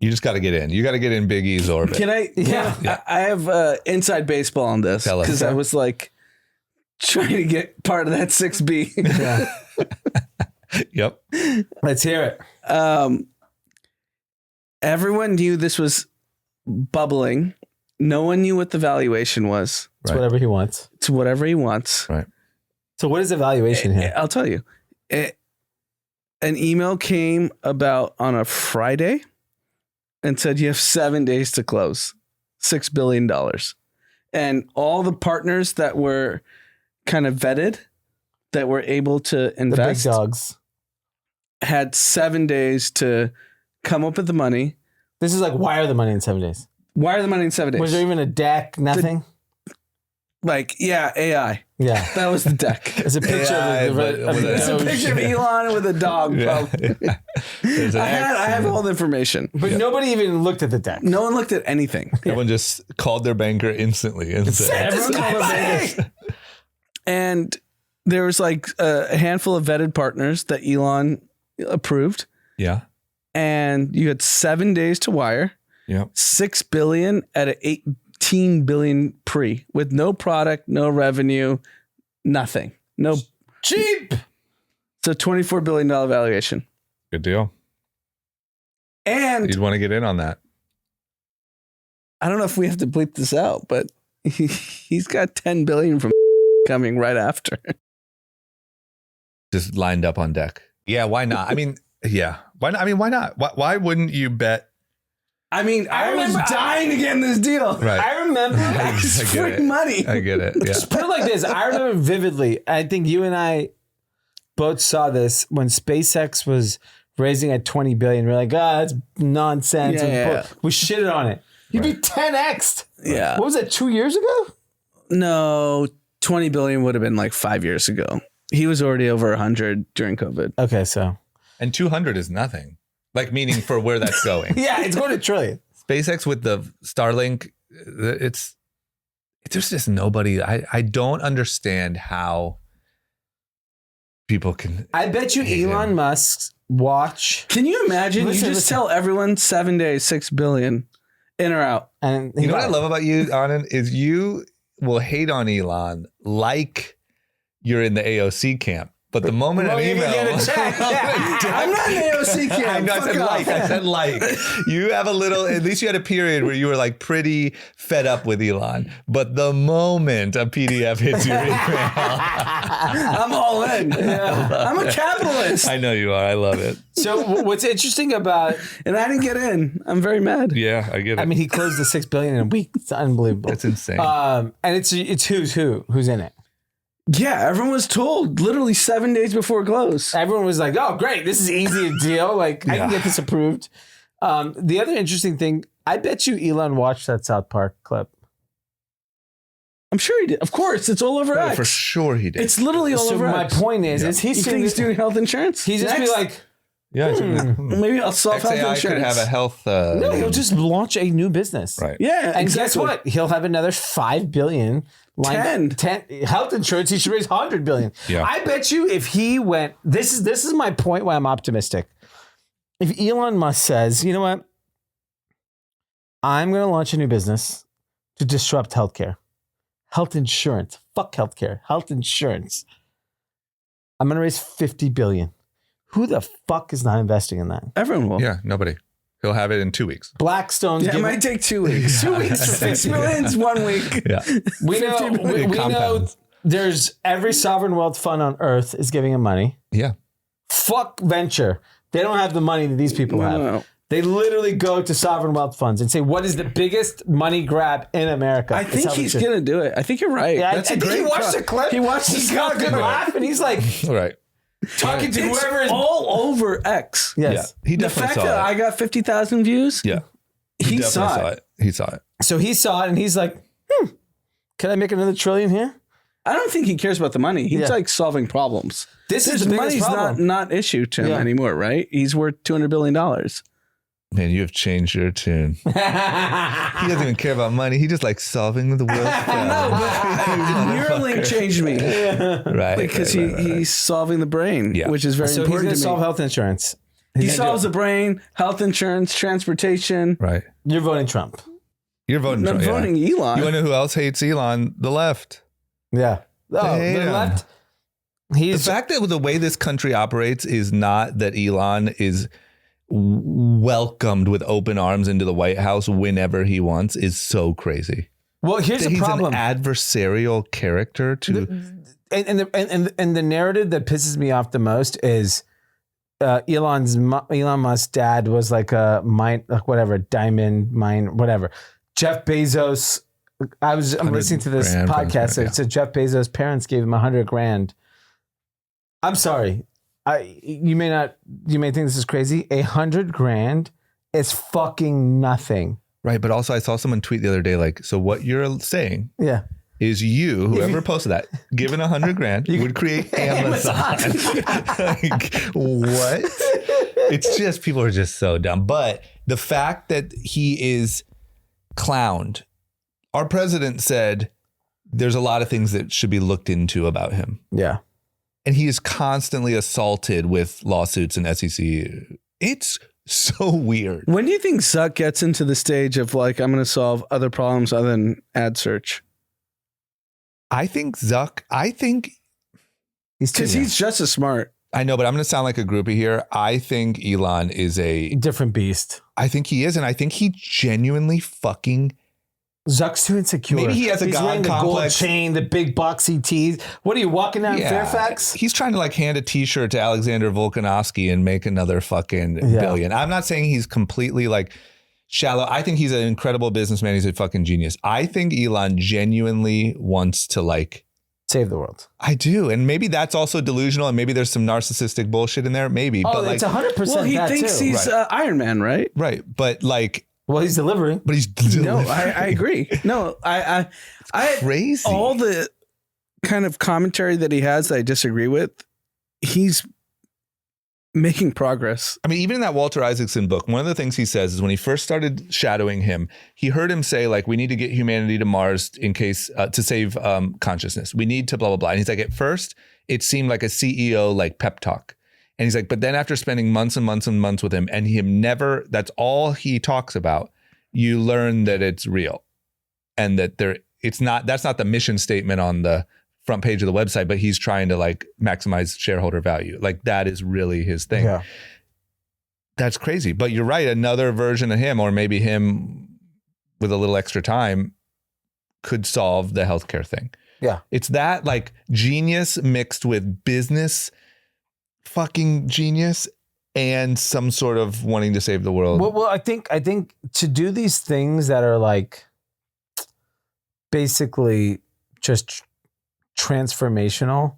You just got to get in. You got to get in Big E's orbit. Can I? Yeah. I have inside baseball on this Tell us. because I was like trying to get part of that 6B. Yeah. Yep. Let's hear it. Everyone knew this was bubbling. No one knew what the valuation was. It's Right. whatever he wants. It's whatever he wants. Right. So what is the valuation here? I'll tell you. An email came about on a Friday and said you have 7 days to close $6 billion. And all the partners that were kind of vetted that were able to The big invest dogs. had 7 days to come up with the money. This is like wire the money in 7 days. Wire the money in 7 days. Was there even a deck? Nothing? AI. Yeah. That was the deck. It's a picture AI, of but the with a- It's a picture of Elon with a dog. Yeah. Bro. There's an I X. have all the information. But nobody even looked at the deck. No one looked at anything. Everyone just called their banker instantly and said, Everyone called their bankers. And there was like a handful of vetted partners that Elon approved. yeah. And you had 7 days to wire. Yep. $6 billion at an $18 billion pre with no product, no revenue, nothing. No Cheap. It's a $24 billion valuation. Good deal. And You'd want to get in on that. I don't know if we have to bleep this out, but he's got 10 billion from coming right after. Just lined up on deck. Yeah, why not? I mean, yeah. Why not? I mean, why not? Why wouldn't you bet? I mean, I was dying to get in this deal. Right. I remember. It's free money. I get it. Yeah. Just put it like this. I remember vividly. I think you and I both saw this when SpaceX was raising at 20 billion. We're like, that's nonsense. Yeah. We shitted on it. You'd be 10x'd. Yeah. What was that, 2 years ago? No, 20 billion would have been like 5 years ago. He was already over 100 during COVID. Okay, so. And 200 is nothing. Like, meaning for where that's going. Yeah, it's going to trillion. SpaceX with the Starlink, there's just nobody. I don't understand how people can. I bet you hate Elon him. Musk's watch. Can you imagine? Listen, you just listen. tell everyone 7 days, 6 billion in or out. And You know what I love about you, Anand, is you will hate on Elon like you're in the AOC camp. But the moment an you email, get a check. Yeah. I'm not an AOC camp. I know, I Fuck said off. like. I said like. You have a little. At least you had a period where you were like pretty fed up with Elon. But the moment a PDF hits your email, I'm all in. I'm a capitalist. I know you are. I love it. So what's interesting about, And I didn't get in. I'm very mad. Yeah, I get it. I mean, he closed the 6 billion in a week. It's unbelievable. It's insane. And it's who's in it. Yeah, everyone was told literally 7 days before close. Everyone was like, "Oh, great! This is easy to deal. Like, I can get this approved." The other interesting thing, I bet you Elon watched that South Park clip. I'm sure he did. Of course, it's all over X. For sure he did. It's literally all So over my X. point is You he's think he's doing health insurance? He's just be Next? like, yeah. maybe I'll solve health xAI insurance. could have a health. no, he'll just launch a new business. Right. Yeah, And exactly. guess what? He'll have another 5 billion. 10 health insurance. He should raise 100 billion. Yeah. I bet you if he went, this is my point why I'm optimistic. If Elon Musk says, you know what, I'm going to launch a new business to disrupt healthcare, health insurance. Fuck healthcare, health insurance. I'm going to raise 50 billion. Who the fuck is not investing in that? Everyone will. Yeah, nobody. He'll have it in 2 weeks. Blackstone's Yeah, it giving- might take 2 weeks. 2 weeks for 6 million, 1 week. Yeah. we know, 50 we know compounds. there's every sovereign wealth fund on earth is giving him money. Yeah. Fuck venture. They don't have the money that these people have. No. They literally go to sovereign wealth funds and say, what is the biggest money grab in America? I It's think health he's insurance. going to do it. I think you're right. Yeah, That's I a think great he watched call. the clip. He watched He's the got a good clip. laugh, and he's like All right. talking to It's whoever is. all over X. Yes. Yeah. He The definitely fact saw that it. I got 50,000 views, Yeah. he definitely saw it. He saw it. So he saw it, and he's like, can I make another trillion here? I don't think he cares about the money. He's Yeah. like solving problems. This is the biggest money's problem. not issue to him Yeah. anymore, right? He's worth $200 billion. Man, you have changed your tune. He doesn't even care about money. He just likes solving the world's problems. Neuralink changed me Right. because he's solving the brain, Yeah. which is very So he's important going to to solve me. health insurance. He solves the brain, health insurance, transportation. Right. You're voting Trump. You're voting I'm Trump. voting You Elon. want to know who else hates Elon? The left. Yeah. Oh, hate the him. left. The He's fact that the way this country operates is not that Elon is welcomed with open arms into the White House whenever he wants is so crazy. well. Here's That the he's problem. an adversarial character to and the narrative that pisses me off the most is Elon Musk's dad was like a mine, like whatever, diamond mine, whatever. Jeff Bezos. I'm listening to this grand, podcast. yeah. It said Jeff Bezos' parents gave him $100,000. I'm sorry. You may think this is crazy. $100,000 is fucking nothing. right. But also, I saw someone tweet the other day, like, so what you're saying Yeah. is you, whoever posted that, given $100,000 would create Amazon. Like, what? It's just people are just so dumb. But the fact that he is clowned, our president said there's a lot of things that should be looked into about him. Yeah. And he is constantly assaulted with lawsuits and SEC. It's so weird. When do you think Zuck gets into the stage of like, I'm going to solve other problems other than ad search? I think he's Because he's just as smart. I know, but I'm going to sound like a groupie here. I think Elon is a different beast. I think he is, and I think he genuinely fucking. Zuck's too insecure. Maybe he has a He's god wearing the gold complex. chain, the big boxy tees. What are you walking down Fairfax? He's trying to like hand a T-shirt to Alexander Volkanovsky and make another fucking billion. I'm not saying he's completely like shallow. I think he's an incredible businessman. He's a fucking genius. I think Elon genuinely wants to like save the world. I do. And maybe that's also delusional and maybe there's some narcissistic bullshit in there. Maybe. Oh, but it's like, 100% Well, he that thinks too. he's Iron Man, right? right. But like, Well, he's delivering. but he's No, I agree. No, I crazy. all the kind of commentary that he has that I disagree with, he's making progress. I mean, even in that Walter Isaacson book, one of the things he says is when he first started shadowing him, he heard him say like, we need to get humanity to Mars in case to save consciousness. We need to blah, blah, blah. And he's like, at first it seemed like a CEO like pep talk. And he's like, but then after spending months and months and months with him and him never, that's all he talks about, you learn that it's real and that that's not the mission statement on the front page of the website, but he's trying to like maximize shareholder value. Like that is really his thing. Yeah. That's crazy. But you're right. Another version of him, or maybe him with a little extra time, could solve the healthcare thing. Yeah. It's that like genius mixed with business fucking genius and some sort of wanting to save the world. Well, I think to do these things that are like basically just transformational,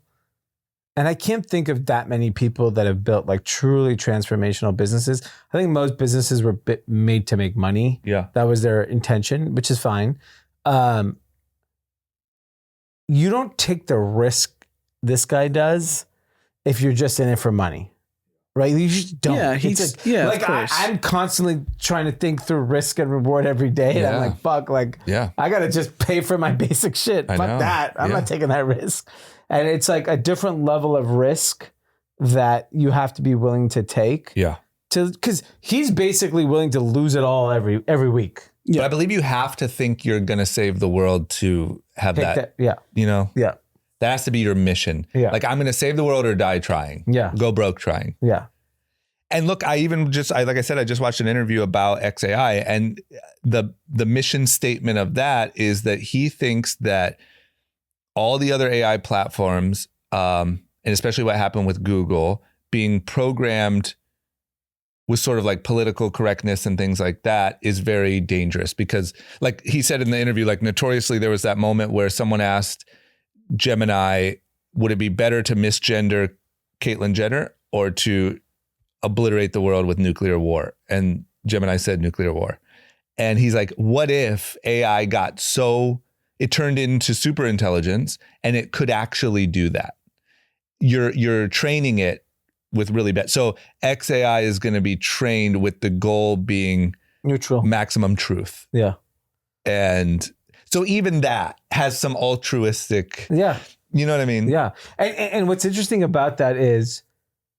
and I can't think of that many people that have built like truly transformational businesses. I think most businesses were made to make money. Yeah. That was their intention, which is fine. You don't take the risk this guy does if you're just in it for money, right? You just don't. Yeah, It's of like course. I'm constantly trying to think through risk and reward every day. And I'm Yeah. like, fuck, like Yeah. I got to just pay for my basic shit. I Fuck know. that. I'm Yeah. not taking that risk. And it's like a different level of risk that you have to be willing to take Yeah. because he's basically willing to lose it all every week. But I believe you have to think you're going to save the world to have Take that, yeah. you know, Yeah. that has to be your mission. Yeah. Like I'm going to save the world or die trying. Yeah. Go broke trying. Yeah. And look, like I said, I just watched an interview about xAI, and the mission statement of that is that he thinks that all the other AI platforms, and especially what happened with Google, being programmed with sort of like political correctness and things like that is very dangerous because like he said in the interview, like notoriously there was that moment where someone asked Gemini, would it be better to misgender Caitlyn Jenner or to obliterate the world with nuclear war? And Gemini said nuclear war. And he's like, what if AI got so it turned into super intelligence and it could actually do that? You're training it with really bad. So xAI is going to be trained with the goal being Neutral. maximum truth. Yeah. And so even that has some altruistic, Yeah. you know what I mean? Yeah. And what's interesting about that is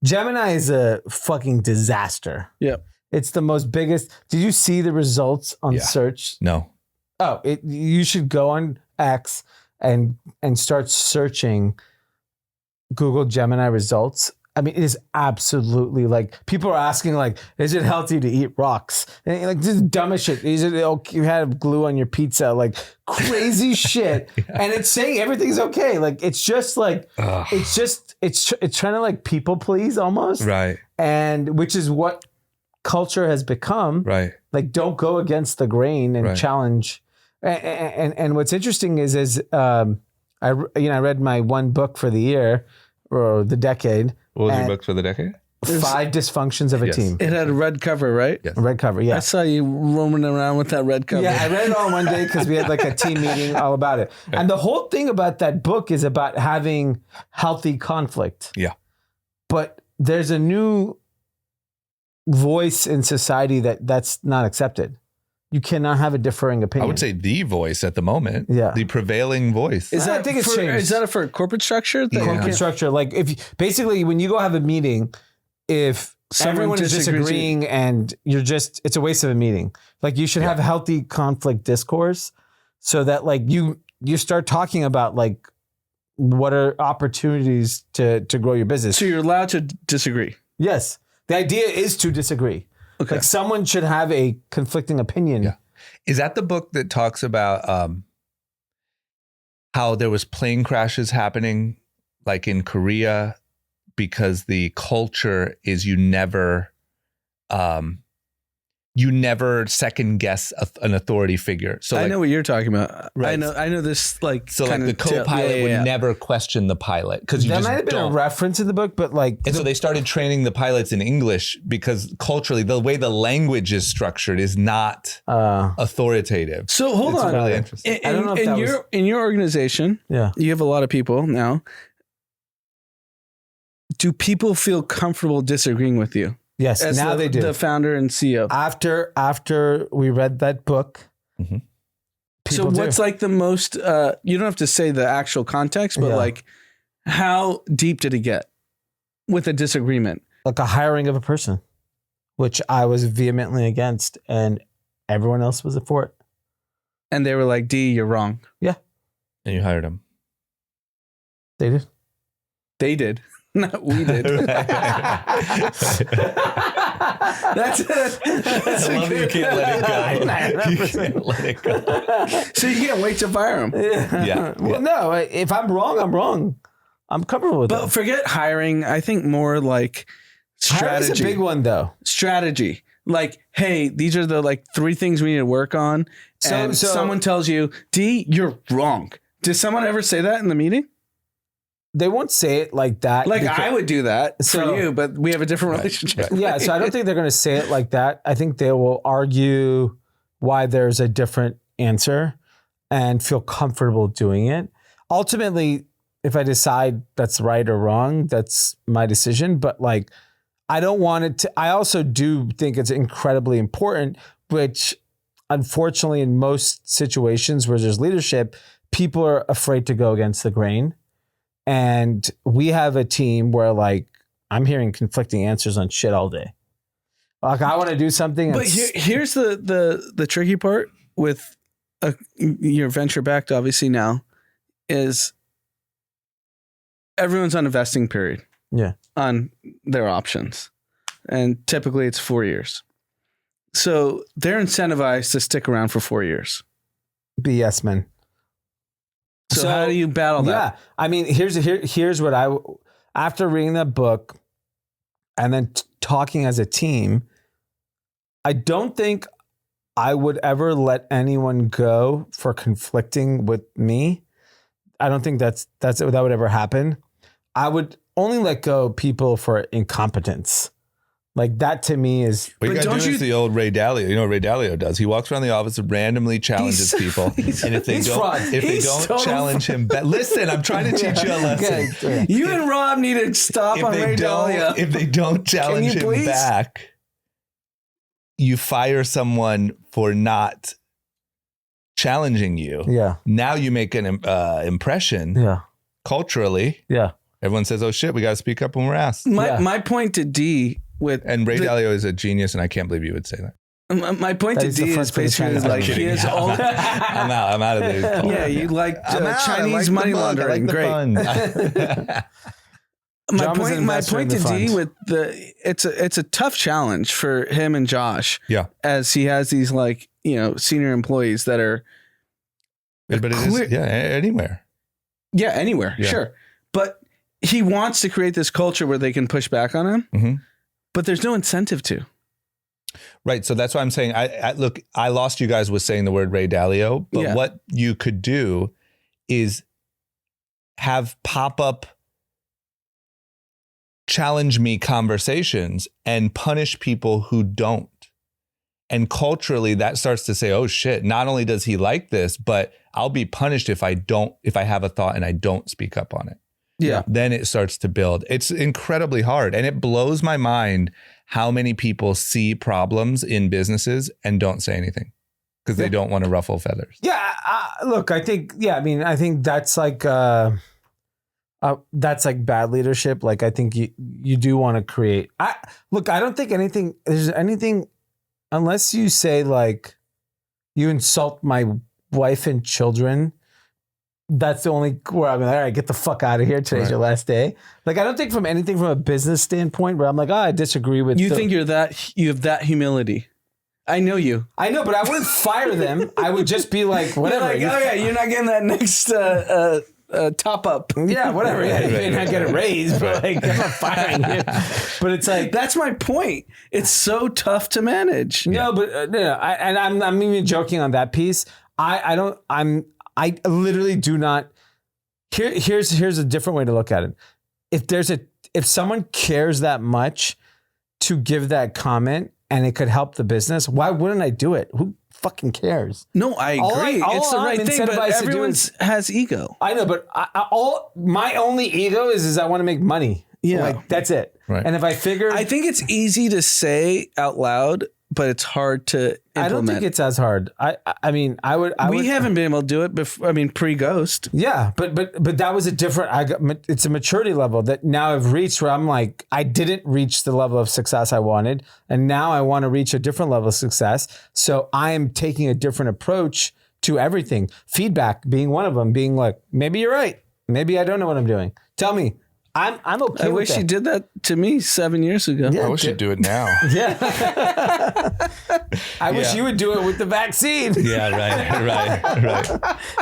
Gemini is a fucking disaster. Yep. It's the most biggest. Did you see the results on Yeah. search? No. Oh, you should go on X and start searching Google Gemini results. I mean, it is absolutely like people are asking, like, is it healthy to eat rocks? And like this is dumbest shit. Is it you had glue on your pizza? Like crazy shit. Yeah. And it's saying everything's okay. Like it's just like Ugh. it's trying to like people please almost. Right. And which is what culture has become. Right. Like don't go against the grain and Right. challenge. And what's interesting is I read my one book for the year or the decade. What was your And- book for the decade? 5 dysfunctions of a Yes. team. It had a red cover, right? Yes. Red cover, I yeah. saw you roaming around with that red cover. Yeah, I read it all in one day because we had like a team meeting all about it. And the whole thing about that book is about having healthy conflict. Yeah. But there's a new voice in society that's not accepted. You cannot have a differing opinion. I would say the voice at the moment. Yeah. The prevailing voice. Is I that think it's for, changed. is that for corporate structure? That Yeah. corporate structure. Like if basically when you go have a meeting, if everyone is disagreeing and it's a waste of a meeting. Like you should have healthy conflict discourse so that like you start talking about like what are opportunities to grow your business. So you're allowed to disagree. Yes. The idea is to disagree. Okay. Like someone should have a conflicting opinion. Yeah. Is that the book that talks about how there was plane crashes happening like in Korea because the culture is you never second guess an authority figure. So I know what you're talking about. Right. I know this like so kind like the co-pilot would never question the pilot because you That just might have been don't. a reference in the book, but like And so they started training the pilots in English because culturally the way the language is structured is not authoritative. So hold It's on. really interesting. I don't know if that was- in your organization, yeah. you have a lot of people now. Do people feel comfortable disagreeing with you? Yes, As now they do. The founder and CEO. After we read that book, Mhm. So people what's do. like the most, you don't have to say the actual context, but Yeah. like how deep did it get with a disagreement? Like a hiring of a person, which I was vehemently against, and everyone else was for it. And they were like, D, you're wrong. And you hired him. They did. They did. Not we did. That's it. I love that you can't let it go. You can't let it go. So you can't wait to fire him. Yeah. Well, no, if I'm wrong, I'm wrong. I'm comfortable with But that. forget hiring. I think more like Hiring's strategy. a big one, though. Strategy. Like, hey, these are the like 3 things we need to work on. And So- someone tells you, D, you're wrong. Did someone ever say that in the meeting? They won't say it like that. Like because- I would do that So- for you, but we have a different relationship. Yeah, so I don't think they're going to say it like that. I think they will argue why there's a different answer and feel comfortable doing it. Ultimately, if I decide that's right or wrong, that's my decision. But like, I don't want it to, I also do think it's incredibly important, which unfortunately in most situations where there's leadership, people are afraid to go against the grain. And we have a team where like, I'm hearing conflicting answers on shit all day. Like I want to do something. But here's the tricky part with your venture backed, obviously now, is everyone's on a vesting period. Yeah. On their options, and typically it's 4 years. So they're incentivized to stick around for 4 years. BS, man. So how do you battle that? Yeah, I mean, here's what after reading that book, and then talking as a team, I don't think I would ever let anyone go for conflicting with me. I don't think that would ever happen. I would only let go people for incompetence. Like that to me is. What you But got to don't do is you- the old Ray Dalio. You know what Ray Dalio does? He walks around the office and randomly challenges people. And if they he's don't, fraud. if they He's don't total challenge him back, listen, I'm trying to teach you a lesson. Okay. You and Rob need to stop on Ray Dalio. If they don't challenge you him please? back, you fire someone for not challenging you. Yeah. Now you make an impression Yeah. culturally. Yeah. Everyone says, "Oh shit, we got to speak up when we're asked." My point to D with And Ray the- Dalio is a genius, and I can't believe you would say that. my point to That is the D front is for the basically Chinese like market. he is only. I'm out of there. Yeah, you like I'm out. I Chinese like the money bug. I laundering. like the Great. fun. John was an My investor point in to the D fund. with it's a tough challenge for him and Josh Yeah. as he has these like senior employees that are But it Clear- is, anywhere. anywhere, Yeah. sure, but he wants to create this culture where they can push back on him, Mhm. but there's no incentive to. Right. So that's why I'm saying, look, I lost you guys with saying the word Ray Dalio, but Yeah. what you could do is have pop-up challenge me conversations and punish people who don't. And culturally that starts to say, oh shit, not only does he like this, but I'll be punished if I have a thought and I don't speak up on it. Yeah. Then it starts to build. It's incredibly hard. And it blows my mind how many people see problems in businesses and don't say anything because they don't want to ruffle feathers. Yeah, look, I think that's like, That's like bad leadership. Like I think you do want to create. I don't think there's anything unless you say like you insult my wife and children. That's the only where I'm like, all right, get the fuck out of here. Today's your last day. Like I don't think from anything from a business standpoint where I'm like, I disagree with you. Think you have that humility. I know you. I know, but I wouldn't fire them. I would just be like, whatever. You're like, oh yeah, you're not getting that next top up. Yeah, whatever. Yeah, you may not get a raise, but like, I'm not firing you. But it's like that's my point. It's so tough to manage. No, but no. I'm even joking on that piece. I literally do not. Here's a different way to look at it. If someone cares that much to give that comment and it could help the business, why wouldn't I do it? Who fucking cares? No, I agree. It's the right thing, but everyone has ego. I know, but my only ego is I want to make money. Yeah, like that's it. Right. And if I think it's easy to say out loud, but it's hard to implement. I don't think it's as hard. I mean, we haven't been able to do it before. I mean, pre-Ghost. Yeah, but that was a different. It's a maturity level that now I've reached where I'm like, I didn't reach the level of success I wanted, and now I want to reach a different level of success. So I am taking a different approach to everything. Feedback being one of them. Being like, maybe you're right. Maybe I don't know what I'm doing. Tell me. I'm okay. I with wish that. you did that to me 7 years ago. Yeah, I wish you'd do it now. Yeah. I wish you would do it with the vaccine. Yeah, right.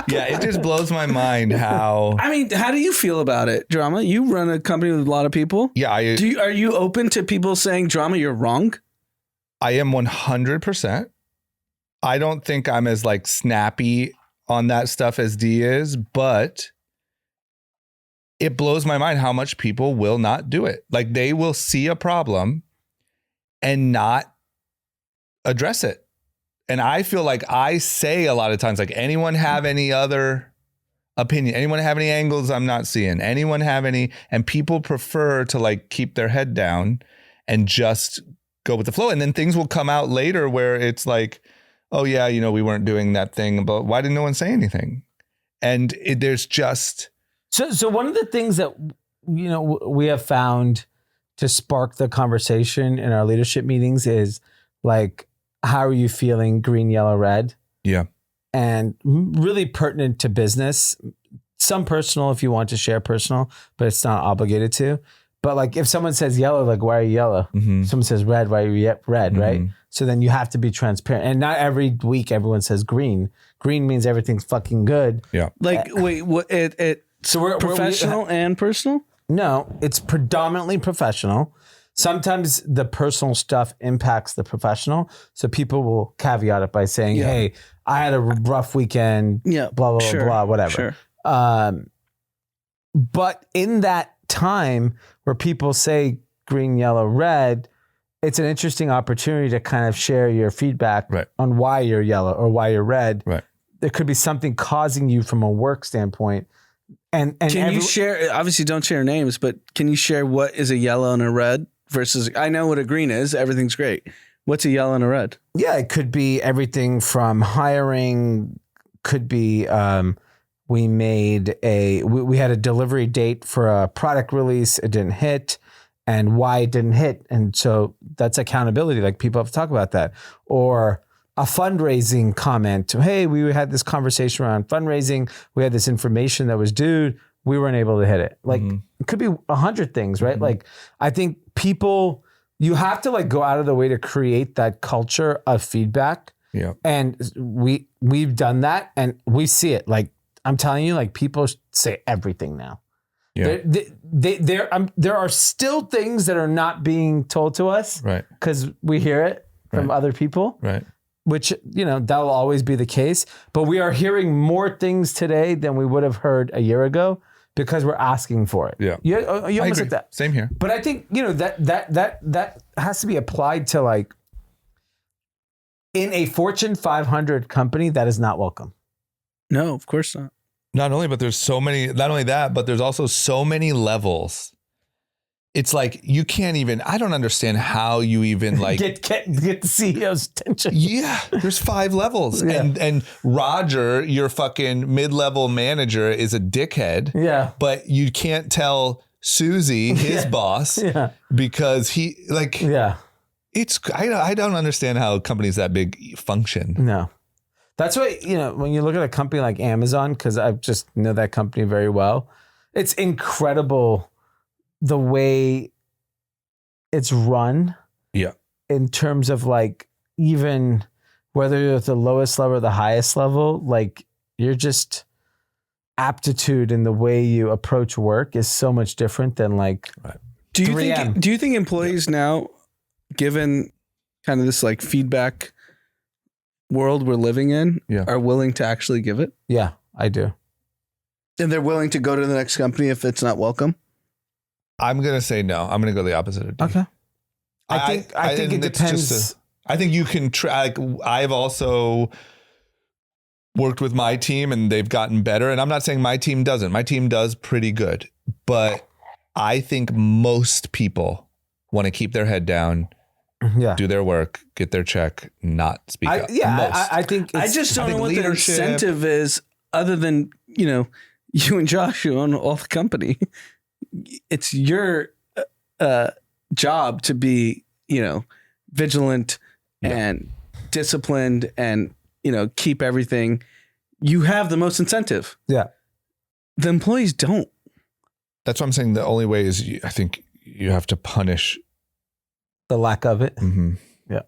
Yeah, it just blows my mind how. I mean, how do you feel about it, Drama? You run a company with a lot of people. Yeah, are you open to people saying, Drama, you're wrong? I am 100%. I don't think I'm as like snappy on that stuff as Dee is, but it blows my mind how much people will not do it. Like they will see a problem and not address it. And I feel like I say a lot of times, like, anyone have any other opinion? Anyone have any angles I'm not seeing? Anyone have any? And people prefer to like keep their head down and just go with the flow. And then things will come out later where it's like, oh yeah, we weren't doing that thing, but why didn't no one say anything? And there's just... So one of the things that, we have found to spark the conversation in our leadership meetings is like, how are you feeling? Green, yellow, red. Yeah. And really pertinent to business, some personal if you want to share personal, but it's not obligated to. But like if someone says yellow, like, why are you yellow? Mm-hmm. Someone says red, why are you red, mm-hmm. right? So then you have to be transparent. And not every week everyone says green. Green means everything's fucking good. Yeah. Like, wait, what So we're professional and personal? No, it's predominantly professional. Sometimes the personal stuff impacts the professional. So people will caveat it by saying, hey, I had a rough weekend, blah, blah, blah, whatever. Sure. But in that time where people say green, yellow, red, it's an interesting opportunity to kind of share your feedback on why you're yellow or why you're red. Right. There could be something causing you from a work standpoint. And can you share, obviously don't share names, but can you share what is a yellow and a red versus, I know what a green is, everything's great. What's a yellow and a red? Yeah, it could be everything from hiring, could be we had a delivery date for a product release, it didn't hit, and why it didn't hit. And so that's accountability, like people have to talk about that. Or a fundraising comment. Hey, we had this conversation around fundraising. We had this information that was due. We weren't able to hit it. Like it could be 100 things, right? Like I think you have to like go out of the way to create that culture of feedback. Yeah. And we've done that and we see it. Like I'm telling you, like people say everything now. Yeah. There are still things that are not being told to us. Right. Because we hear it from other people. Right. Which, that will always be the case. But we are hearing more things today than we would have heard a year ago because we're asking for it. Yeah. You almost like that. Same here. But I think, that has to be applied to like in a Fortune 500 company that is not welcome. No, of course not. Not only that, but there's so many levels it's like you can't even. I don't understand how you even like get the CEO's attention. Yeah, there's 5 levels, and Roger, your fucking mid-level manager, is a dickhead. Yeah, but you can't tell Susie, his boss, because he like. Yeah, it's I don't understand how companies that big function. No, that's why when you look at a company like Amazon, because I just know that company very well. It's incredible the way it's run. Yeah. In terms of like, even whether you're at the lowest level or the highest level, like you're just aptitude in the way you approach work is so much different than like. Right. Do you think employees now, given kind of this like feedback world we're living in, are willing to actually give it? Yeah, I do. And they're willing to go to the next company if it's not welcome? I'm going to say no. I'm going to go the opposite of D. Okay. I think it depends. I think you can try. Like, I've also worked with my team and they've gotten better. And I'm not saying my team doesn't. My team does pretty good. But I think most people want to keep their head down, do their work, get their check, not speak up. Yeah, I think I just don't know what their incentive is other than, you and Josh who own all the company. It's your job to be, vigilant and disciplined and, keep everything. You have the most incentive. Yeah. The employees don't. That's what I'm saying. The only way is I think you have to punish the lack of it. Mm-hmm. Yeah.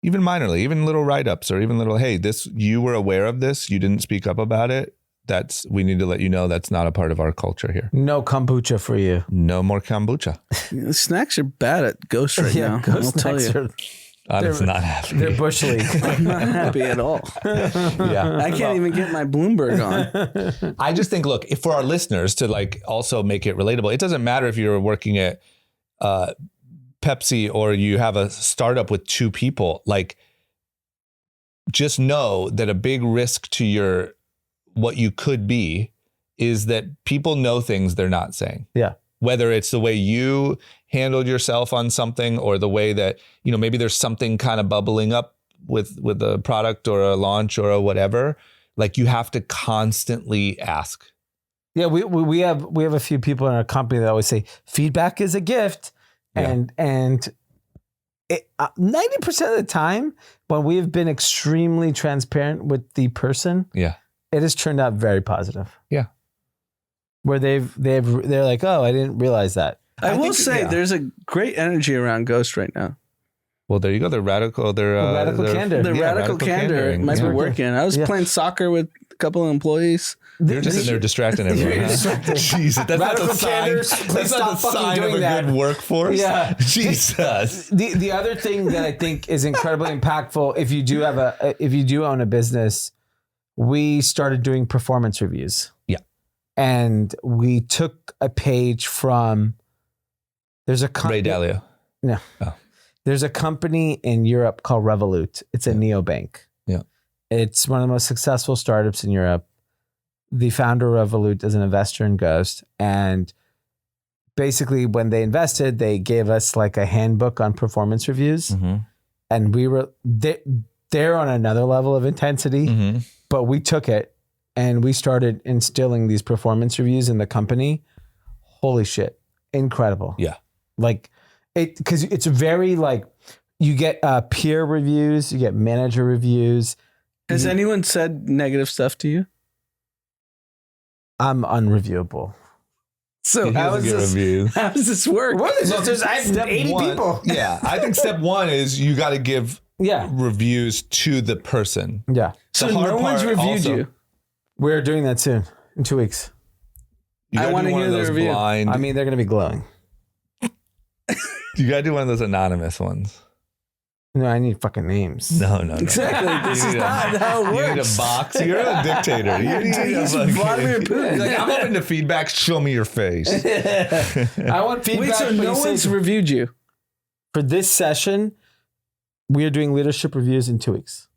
Even minorly, even little write-ups or even little, hey, you were aware of this. You didn't speak up about it. We need to let you know that's not a part of our culture here. No kombucha for you. No more kombucha. Snacks are bad at Ghost right now. Ghost snacks I'm not happy. They're bush league. I'm not happy at all. I can't even get my Bloomberg on. I just think, look, if for our listeners to like also make it relatable, it doesn't matter if you're working at Pepsi or you have a startup with 2 people. Like, just know that a big risk to what you could be is that people know things they're not saying. Yeah. Whether it's the way you handled yourself on something or the way that, maybe there's something kind of bubbling up with a product or a launch or a whatever, like you have to constantly ask. Yeah. We have a few people in our company that always say feedback is a gift. And 90% of the time when we've been extremely transparent with the person, it has turned out very positive. Yeah. Where they're like, oh, I didn't realize that. I will say there's a great energy around Ghost right now. Well, there you go. They're radical. They're radical candor. The radical candor might be working. I was playing soccer with a couple of employees. You're just sitting there distracting everyone. Huh? Jesus, that's not the sign. That's not the sign of a good workforce. Yeah, Jesus. The other thing that I think is incredibly impactful, if you do own a business, we started doing performance reviews. Yeah, and we took a page from. There's a Ray Dalio. No. Oh. There's a company in Europe called Revolut. It's a neobank. Yeah. It's one of the most successful startups in Europe. The founder of Revolut is an investor in Ghost. And basically when they invested, they gave us like a handbook on performance reviews. Mm-hmm. And we were, they're on another level of intensity, but we took it and we started instilling these performance reviews in the company. Holy shit. Incredible. Yeah. Like, because it's very like you get peer reviews, you get manager reviews. Has anyone said negative stuff to you? I'm unreviewable. So how does this work? What is this? I have 80 people. Yeah, I think step 1 is you got to give reviews to the person. Yeah. So no one's reviewed you. We're doing that soon in 2 weeks. I want to hear the review. I mean, they're going to be glowing. You got to do one of those anonymous ones. No, I need fucking names. No. Exactly. This is not how it works. You need a box. You're a dictator. You need Vladimir Putin. Like, I'm open to feedback. Show me your face. I want feedback. Wait, so no one's reviewed you? For this session, we are doing leadership reviews in 2 weeks.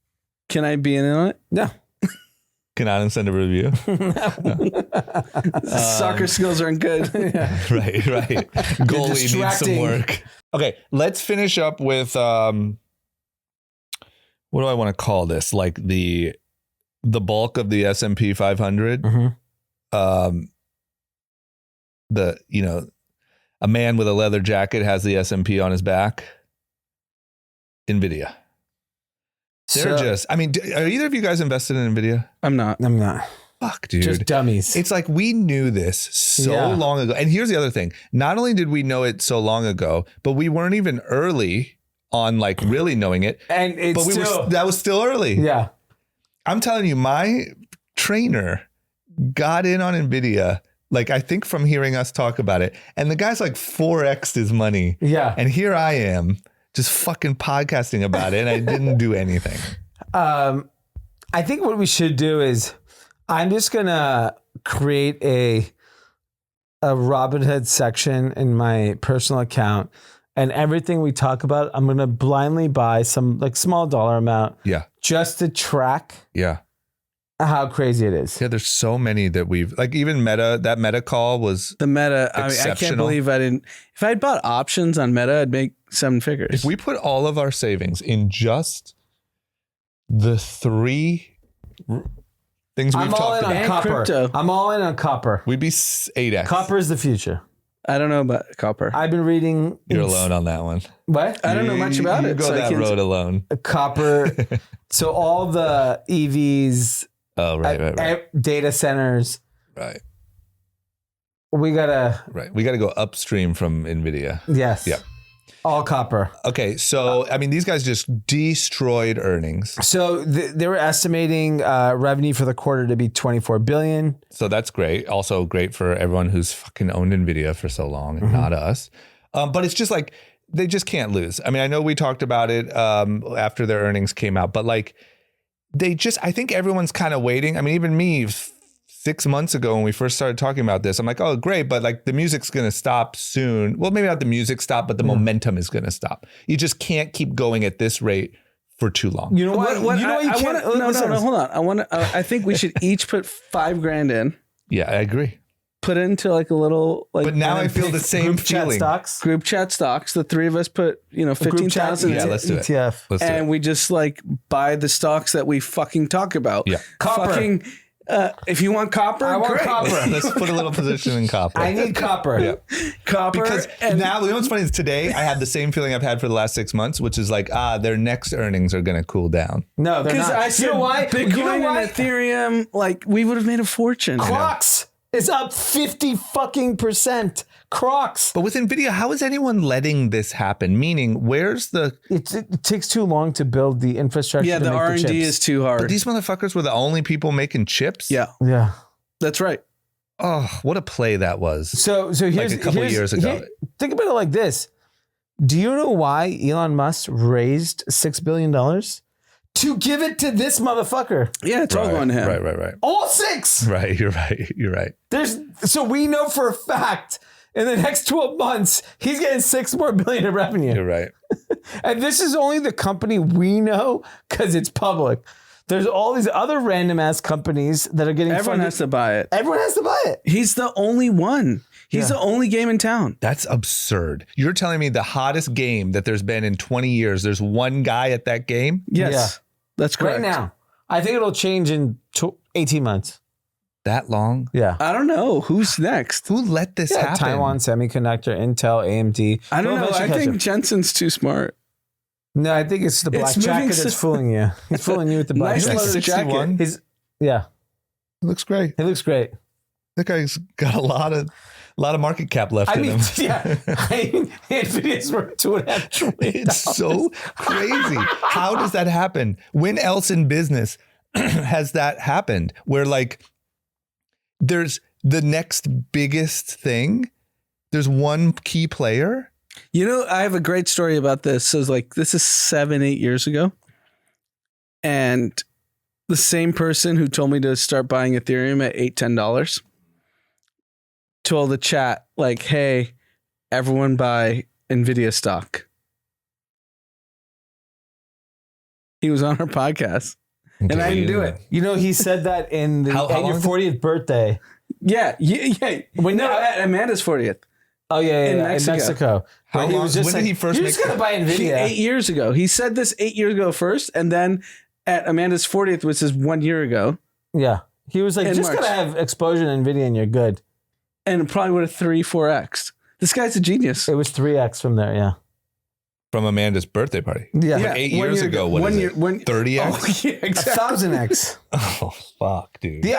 Can I be in on it? No. Can Anand send a review? Soccer skills aren't good. Right. Goalie needs some distracting. work. Okay, let's finish up with what do I want to call this? Like the bulk of the S&P 500. Mhm. A man with a leather jacket has the S&P on his back. Nvidia. They're are either of you guys invested in Nvidia? I'm not. I'm not. Fuck, dude. Just dummies. It's like we knew this so long ago. And here's the other thing. Not only did we know it so long ago, but we weren't even early on like really knowing it. And it's That was still early. Yeah. I'm telling you, my trainer got in on Nvidia, like I think from hearing us talk about it. And the guy's like 4x'd his money. Yeah. And here I am just fucking podcasting about it. And I didn't do anything. I think what we should do is I'm just going to create a Robinhood section in my personal account, and everything we talk about, I'm going to blindly buy some like small dollar amount Yeah. just to track Yeah. how crazy it is. Yeah. There's so many that we've like even that Meta call was The Meta, I can't Exceptional. believe I didn't. If I had bought options on Meta, I'd make 7 figures. if we put all of our savings in just the 3 things we've I'm all talked in on about, And copper. crypto. I'm all in on copper. we'd be 8x. Copper is the future. I don't know about copper. I've been reading. You're alone on that one. What? I don't know much about You it. go so I that can't- road alone. Copper. So all the EVs, Oh, right. data centers, Right. we gotta, We got to go upstream from Nvidia. yes. Yeah. All copper. Okay, so I mean, these guys just destroyed earnings. So they were estimating revenue for the quarter to be 24 billion. So that's great. Also great for everyone who's fucking owned Nvidia for so long and not us. But it's just like they just can't lose. I mean, I know we talked about it after their earnings came out, but like I think everyone's kind of waiting. I mean, even me 6 months ago when we first started talking about this, I'm like, oh, great. But like the music's going to stop soon. Well, maybe not the music stop, but the momentum is going to stop. You just can't keep going at this rate for too long. You know what? You know what? You I can't. wanna, no, hold on. I think we should each put $5,000 in, Yeah, I agree. put it into like a little like. But now I feel the same Group chat feeling. stocks. Group chat stocks. The 3 of us put 15,000. Yeah, let's do it. ETF. Let's do And it. we just like buy the stocks that we fucking talk about. Yeah. Copper. Fucking, if you want copper, I want great. copper. Let's put a little position in copper. I need copper. Yeah. Copper. Because and now, you know what's funny is today I had the same feeling I've had for the last 6 months, which is like, their next earnings are going to cool down. No, they're because not. I said you know why? Bitcoin You know and why? Ethereum, like we would have made a fortune. Crocs is up 50% Crocs. But with Nvidia, how is anyone letting this happen? Meaning, where's the... It takes too long to build the infrastructure. Yeah, to the make R&D chips. is too hard. But these motherfuckers were the only people making chips? Yeah, Yeah. that's right. Oh, what a play that was. So here's a couple years ago. Think about it like this. Do you know why Elon Musk raised $6 billion? To give it to this motherfucker. Yeah, it's all going to him. Right. All 6. Right, you're right. So we know for a fact in the next 12 months, he's getting $6 more billion in revenue. You're right. And this is only the company we know because it's public. There's all these other random ass companies that are getting Everyone funded. has to buy it. Everyone has to buy it. He's the only one. He's the only game in town. That's absurd. You're telling me the hottest game that there's been in 20 years, there's one guy at that game? Yes, that's correct. Right now. I think it'll change in 18 months. That long? Yeah. I don't know who's next. Who let this happen? Taiwan Semiconductor, Intel, AMD. I don't They'll know. eventually I catch think up. Jensen's too smart. No, I think it's the black It's moving jacket that's fooling you. He's fooling you with the black Nice jacket. leather jacket. He's, yeah, It looks great. he looks great. That guy's got a lot of market cap left I in mean, him. yeah, Nvidia's worth $2.5 trillion. It's so crazy. How does that happen? When else in business has that happened? Where like there's the next biggest thing, there's one key player. You know, I have a great story about this. So it's like, this is 7-8 years ago. And the same person who told me to start buying Ethereum at $8-10 told the chat, like, hey, everyone buy Nvidia stock. He was on our podcast. and I didn't do it. You know, he said that in How at your long? 40th birthday. Yeah. At Amanda's 40th. Oh yeah, In in Mexico. Mexico. How Where he long- was just when did like, he first "You're make just gonna buy Nvidia." 8 years ago. He said this 8 years ago first, and then at Amanda's 40th, which is 1 year ago, Yeah, he was like, In "Just March. gotta have exposure in Nvidia, and you're good." and it probably would have 3-4x. This guy's a genius. It was 3x from there. Yeah, From Amanda's birthday party. yeah, Yeah. 8 1 years year ago, ago. what 1 is year- it? when- 30x? Oh, yeah, exactly. 1,000x. Oh, fuck, dude. The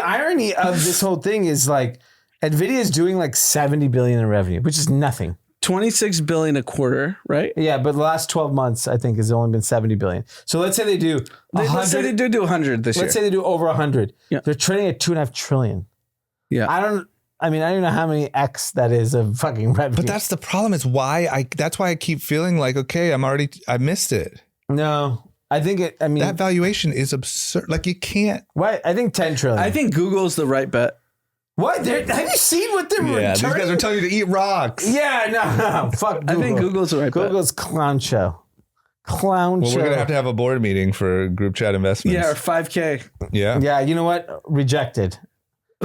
irony of this whole thing is like, Nvidia is doing like 70 billion in revenue, which is nothing. 26 billion a quarter, right? Yeah, but the last 12 months, I think, has only been 70 billion. So let's say they do Let's say they 100. do 100 this year. Let's say they do over 100. Yeah. They're trading at 2.5 trillion. Yeah. I don't even know how many X that is of fucking revenue. But that's the problem. Is that's why I keep feeling like, okay, I missed it. no. I think it. I mean, That valuation is absurd. Like you can't. what? I think 10 trillion. I think Google's the right bet. What? Have you seen what they're Yeah, these returning? guys are telling you to eat rocks. Yeah, no. Fuck Google. I think Google's the right bet. Google's clown show. Clown Well, show. we're gonna have to have a board meeting for group chat investments. Yeah, or 5K. Yeah. Yeah, you know what? Rejected.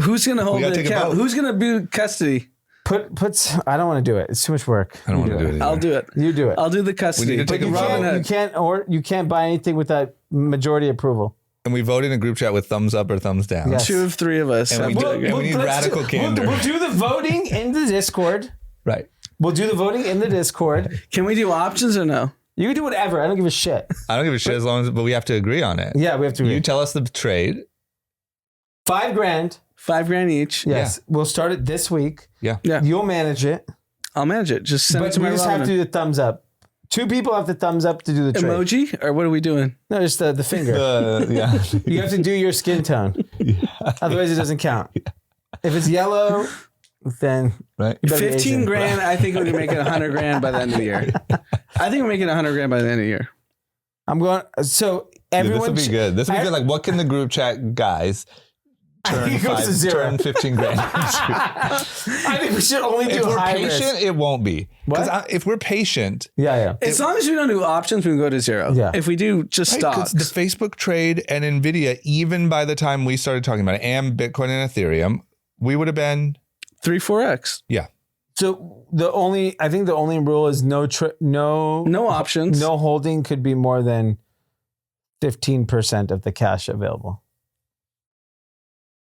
Who's going to hold gotta the take a account? vote. Who's going to be custody? Puts. I don't want to do it. It's too much work. I don't You want to do it. Either. I'll do it. You do it. I'll do the custody. We need to take But a you vote. can't. You can't buy anything without majority approval. And we vote in a group chat with thumbs up or thumbs down. Yes. 2 of 3 of us. And have we to do- agree. and we need let's radical candor. We'll do the voting in the Discord. Right. We'll do the voting in the Discord. Can we do options or no? You can do whatever. I don't give a shit. I don't give a shit as long as, but we have to agree on it. Yeah, we have to. You tell us the trade. $5,000. $5,000 each. Yes, we'll start it this week. Yeah. Yeah. You'll manage it, I'll manage it. Just send it but to we my just have to Robinhood. do the thumbs up. 2 people have to thumbs up to do the trade. Emoji? Or what are we doing? No, just the finger. Yeah. You have to do your skin tone. Otherwise, it doesn't count. If it's yellow, then Right. you better be 15 Asian. grand. I think we can make it 100 grand by the end of the year. I think we're making 100 grand by the end of the year. I'm going. So This everyone. will be good. This will be good. Like, what can the group chat guys turn It goes to zero. turn 15 grand into? I think we should only do If we're high patient, risk. it won't be. Because What? if we're patient, Yeah. As long as we don't do options, we can go to zero. Yeah. If we do just right, 'cause stocks. the Facebook trade and Nvidia, even by the time we started talking about it, and Bitcoin and Ethereum, we would have been 3-4x. So I think the only rule is no No options. no holding could be more than 15% of the cash available.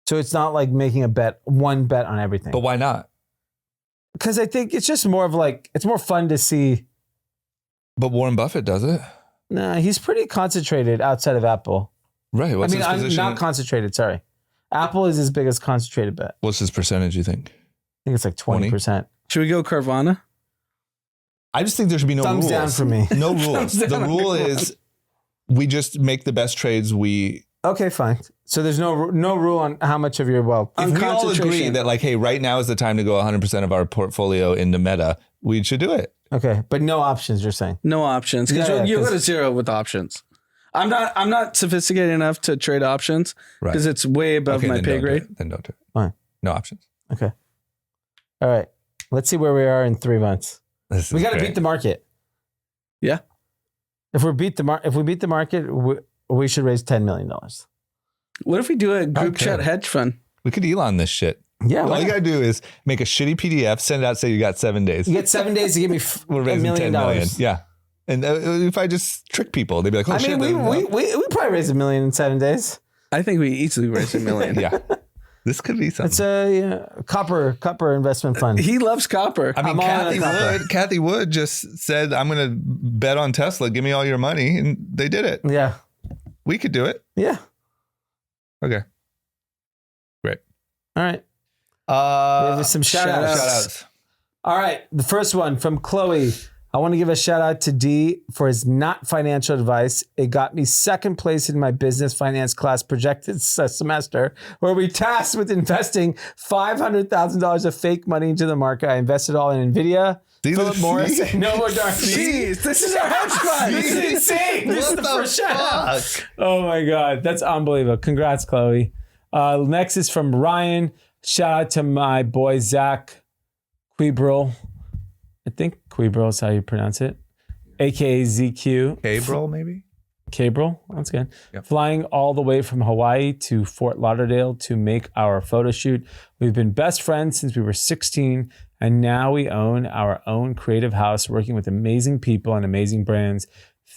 So it's not like making one bet on everything. But why not? Because I think it's just more of like, it's more fun to see. But Warren Buffett does it. Nah, he's pretty concentrated outside of Apple. Right. What's I'm his position? not concentrated, sorry. Apple is his biggest concentrated bet. What's his percentage, you think? I think it's like 20%. Should we go Carvana? I just think there should be no Thumbs rules. down for me. No rules. Thumbs The down. rule is we just make the best trades we. Okay, fine. So there's no rule on how much of your wealth. On If we all agree concentration. that, like, hey, right now is the time to go 100% of our portfolio into Meta, we should do it. Okay, but no options, you're saying. No options. Because Yeah, you'll go 'cause- to zero with options. I'm not sophisticated enough to trade options Right. because it's way above my then pay don't do grade. it. Then don't do it. Fine. No options. Okay. All right. Let's see where we are in 3 months. We got to beat the market. Yeah. If we beat the market, we should raise $10 million. What if we do a group Okay. chat hedge fund? We could Elon this shit. Yeah. All why you not? got to do is make a shitty PDF, send it out, say you got 7 days. You get 7 days to give me We're $1 raising million. 10 million. Yeah. And if I just trick people, they'd be like, oh, I shit. mean, we probably raise $1 million in 7 days. I think we easily raise $1 million. yeah. This could be something. It's a copper investment fund. He loves copper. I mean, I'm all in on Kathy Wood just said, I'm going to bet on Tesla. Give me all your money. And they did it. Yeah. We could do it. Yeah. Okay. Great. All right. We have some shout outs. Shout-outs. All right. The first one from Chloe. I want to give a shout out to Dee for his not financial advice. It got me second place in my business finance class projected semester, where we tasked with investing $500,000 of fake money into the market. I invested all in Nvidia. See, Philip see? Morris and no more dark. Jeez, this is our hedge fund. This is insane. This is What the the first shout out. fuck? Oh my God. That's unbelievable. Congrats, Chloe. Next is from Ryan. Shout out to my boy, Zach Quebril. I think Quebril is how you pronounce it. AKA ZQ. Gabriel, maybe? Cabrel, that's good. Yep. Flying all the way from Hawaii to Fort Lauderdale to make our photo shoot. We've been best friends since we were 16, and now we own our own creative house working with amazing people and amazing brands.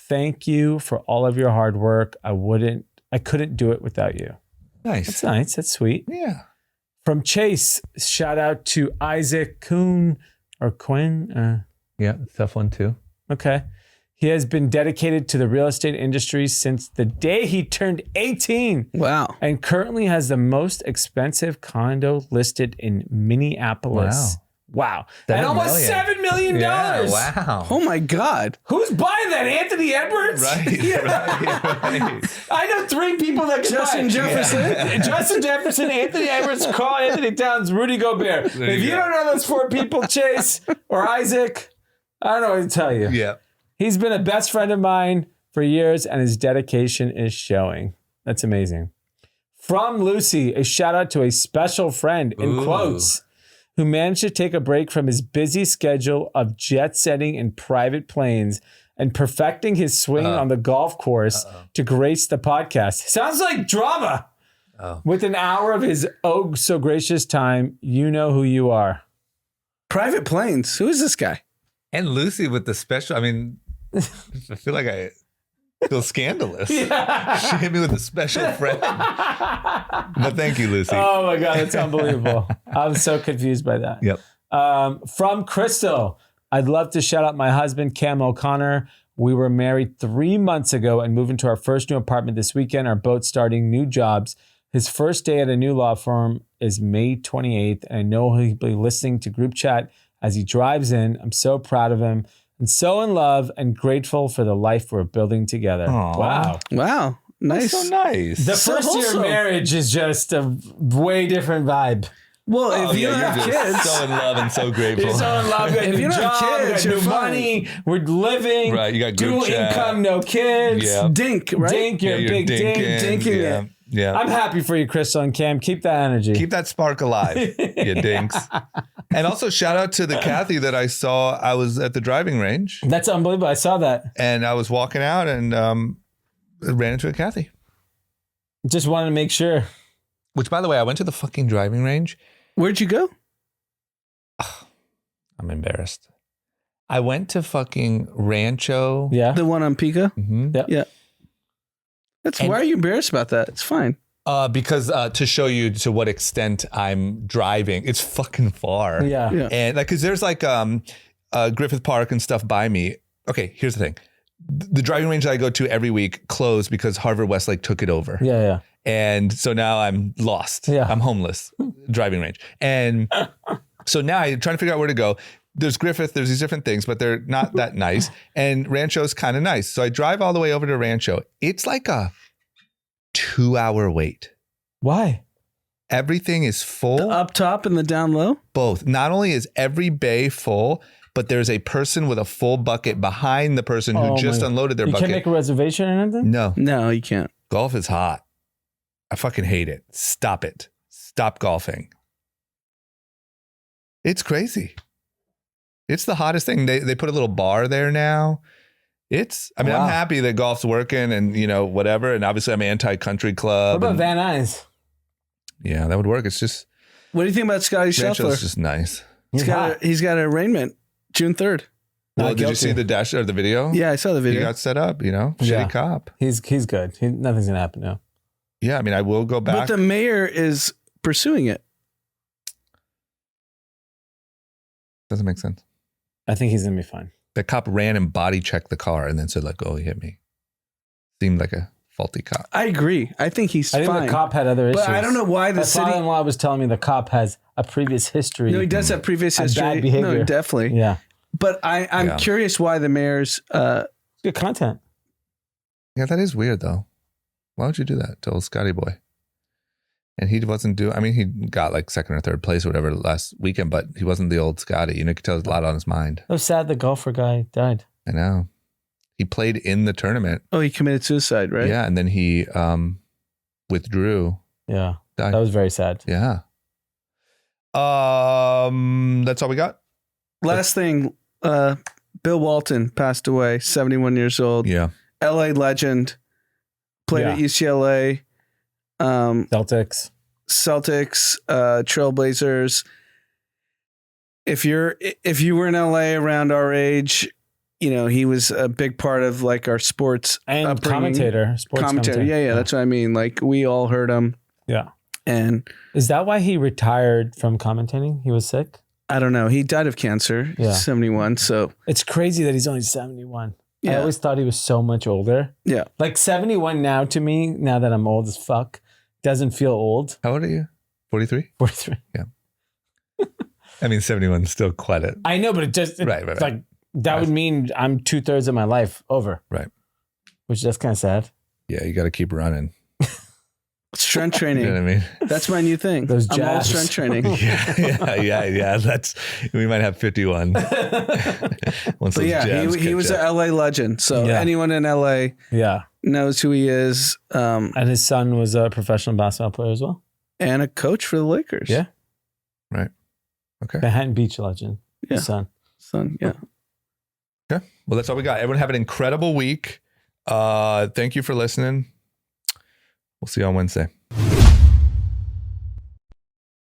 Thank you for all of your hard work. I couldn't do it without you. Nice. That's nice. That's sweet. Yeah. From Chase, shout out to Isaac Kuhn or Quinn. Yeah. Tough one too. Okay. He has been dedicated to the real estate industry since the day he turned 18. Wow. And currently has the most expensive condo listed in Minneapolis. Wow. And almost $7 million. Yeah, wow. Oh my God. Who's buying that? Anthony Edwards? Right. Right. I know 3 people that can Justin buy. Jefferson. Justin Jefferson, Anthony Edwards, Carl Anthony Towns, Rudy Gobert. If you don't know those 4 people, Chase or Isaac, I don't know what to tell you. Yeah. He's been a best friend of mine for years, and his dedication is showing. That's amazing. From Lucy, a shout out to a special friend, in Ooh. quotes, who managed to take a break from his busy schedule of jet setting in private planes and perfecting his swing on the golf course to grace the podcast. Sounds like drama. With an hour of his oh so gracious time, you know who you are. Private planes. Who is this guy? And Lucy with the special. I mean, I feel like I feel scandalous. She hit me with a special friend. But thank you, Lucy. Oh my God, that's unbelievable. I'm so confused by that. Yep. From Crystal, I'd love to shout out my husband, Cam O'Connor. We were married 3 months ago and moved into our first new apartment this weekend. Our both starting new jobs. His first day at a new law firm is May 28th. And I know he'll be listening to group chat as he drives in. I'm so proud of him and so in love and grateful for the life we're building together. Aww. Wow. Wow. Nice. So nice. The So first year of wholesome. marriage is just a way different vibe. Well, if you don't you're have just kids, so in love and so grateful. You're so in love. If you don't have kids, got you're new fine. money. We're living. Right, you got dual group chat. income, no kids. Yeah. dink, right? Dink, you're a big dink. dinking yeah. it. Yeah. I'm happy for you, Crystal and Cam. Keep that energy. Keep that spark alive, you dinks. And also shout out to the Kathy that I saw. I was at the driving range That's unbelievable. I saw that. and I was walking out and ran into a Kathy. Just wanted to make sure. Which, by the way, I went to the fucking driving range. Where'd you go? I'm embarrassed. I went to fucking Rancho. Yeah. The one on Pico? Mhm. Yeah. Why are you embarrassed about that? It's fine. Because to show you to what extent I'm driving, it's fucking far. Yeah. Yeah. And like, cause there's like Griffith Park and stuff by me. Okay, here's the thing. The driving range that I go to every week closed because Harvard Westlake took it over. Yeah. And so now I'm lost. Yeah. I'm homeless. Driving range. And so now I'm trying to figure out where to go. There's Griffith, there's these different things, but they're not that nice. And Rancho's kind of nice. So I drive all the way over to Rancho. It's like a 2-hour wait. Why? Everything is full. The up top and the down low? Both. Not only is every bay full, but there's a person with a full bucket behind the person who Oh just my- unloaded their You bucket. can't make a reservation or anything? No, No, you can't. golf is hot. I fucking hate it. Stop it. Stop golfing. It's crazy. It's the hottest thing. They put a little bar there now. I'm Wow. happy that golf's working and, whatever. And obviously I'm anti-country What club. about and- Van Nuys? Yeah, that would work. It's just, What do you think about Scotty Rancho's Scheffler? just nice. He's got an arraignment June 3rd. Well, Not did you guilty. see the dash or the video? Yeah, I saw the He video. got set up, shitty Yeah. cop. He's good. Nothing's going to happen now. Yeah, I mean, I will go But back. the mayor is pursuing it. Doesn't make sense. I think he's going to be fine. The cop ran and body checked the car and then said, like, oh, he hit me. Seemed like a faulty cop. I agree. I think he's I think fine. the cop had other issues. but I don't know why the My city. father-in-law was telling me the cop has a previous history. No, he does have previous Of history. bad behavior. No, definitely. Yeah. But I'm Yeah. curious why the mayor's. Good content. Yeah, that is weird, though. Why would you do that to old Scotty boy? And he wasn't he got like second or third place or whatever last weekend, but he wasn't the old Scotty. You could tell there's a lot on his mind. It was sad the golfer guy died. I know. He played in the tournament. he committed suicide, right? Yeah, and then he withdrew. Yeah. Died. That was very sad. Yeah. That's all we got? Last thing, Bill Walton passed away, 71 years old. Yeah. LA legend. played at UCLA, Celtics, Trailblazers. If you were in LA around our age, he was a big part of like our sports and upbringing. sports commentator. Yeah, that's what I mean. Like we all heard him. Yeah. And is that why he retired from commentating? He was sick? I don't know. He died of cancer. Yeah. 71. So it's crazy that he's only 71. Yeah. I always thought he was so much older. Yeah. Like 71 now to me, now that I'm old as fuck, doesn't feel old. How old are you? 43? 43. Yeah. I mean, 71 is still quite a... I know, but it just... Right. Like, that would mean I'm 2/3 of my life over. Right. Which that's kind of sad. Yeah, you got to keep running. Strength training. You know what I mean? That's my new thing. Those I'm all jabs. strength training. Yeah. We might have 51. Once But yeah, he was an LA legend. So anyone in LA knows who he is. And his son was a professional basketball player as well. And a coach for the Lakers. Yeah. Right. Okay. Manhattan Beach legend. Yeah. His son. Yeah. Okay. Well, that's all we got. Everyone have an incredible week. Thank you for listening. We'll see you on Wednesday.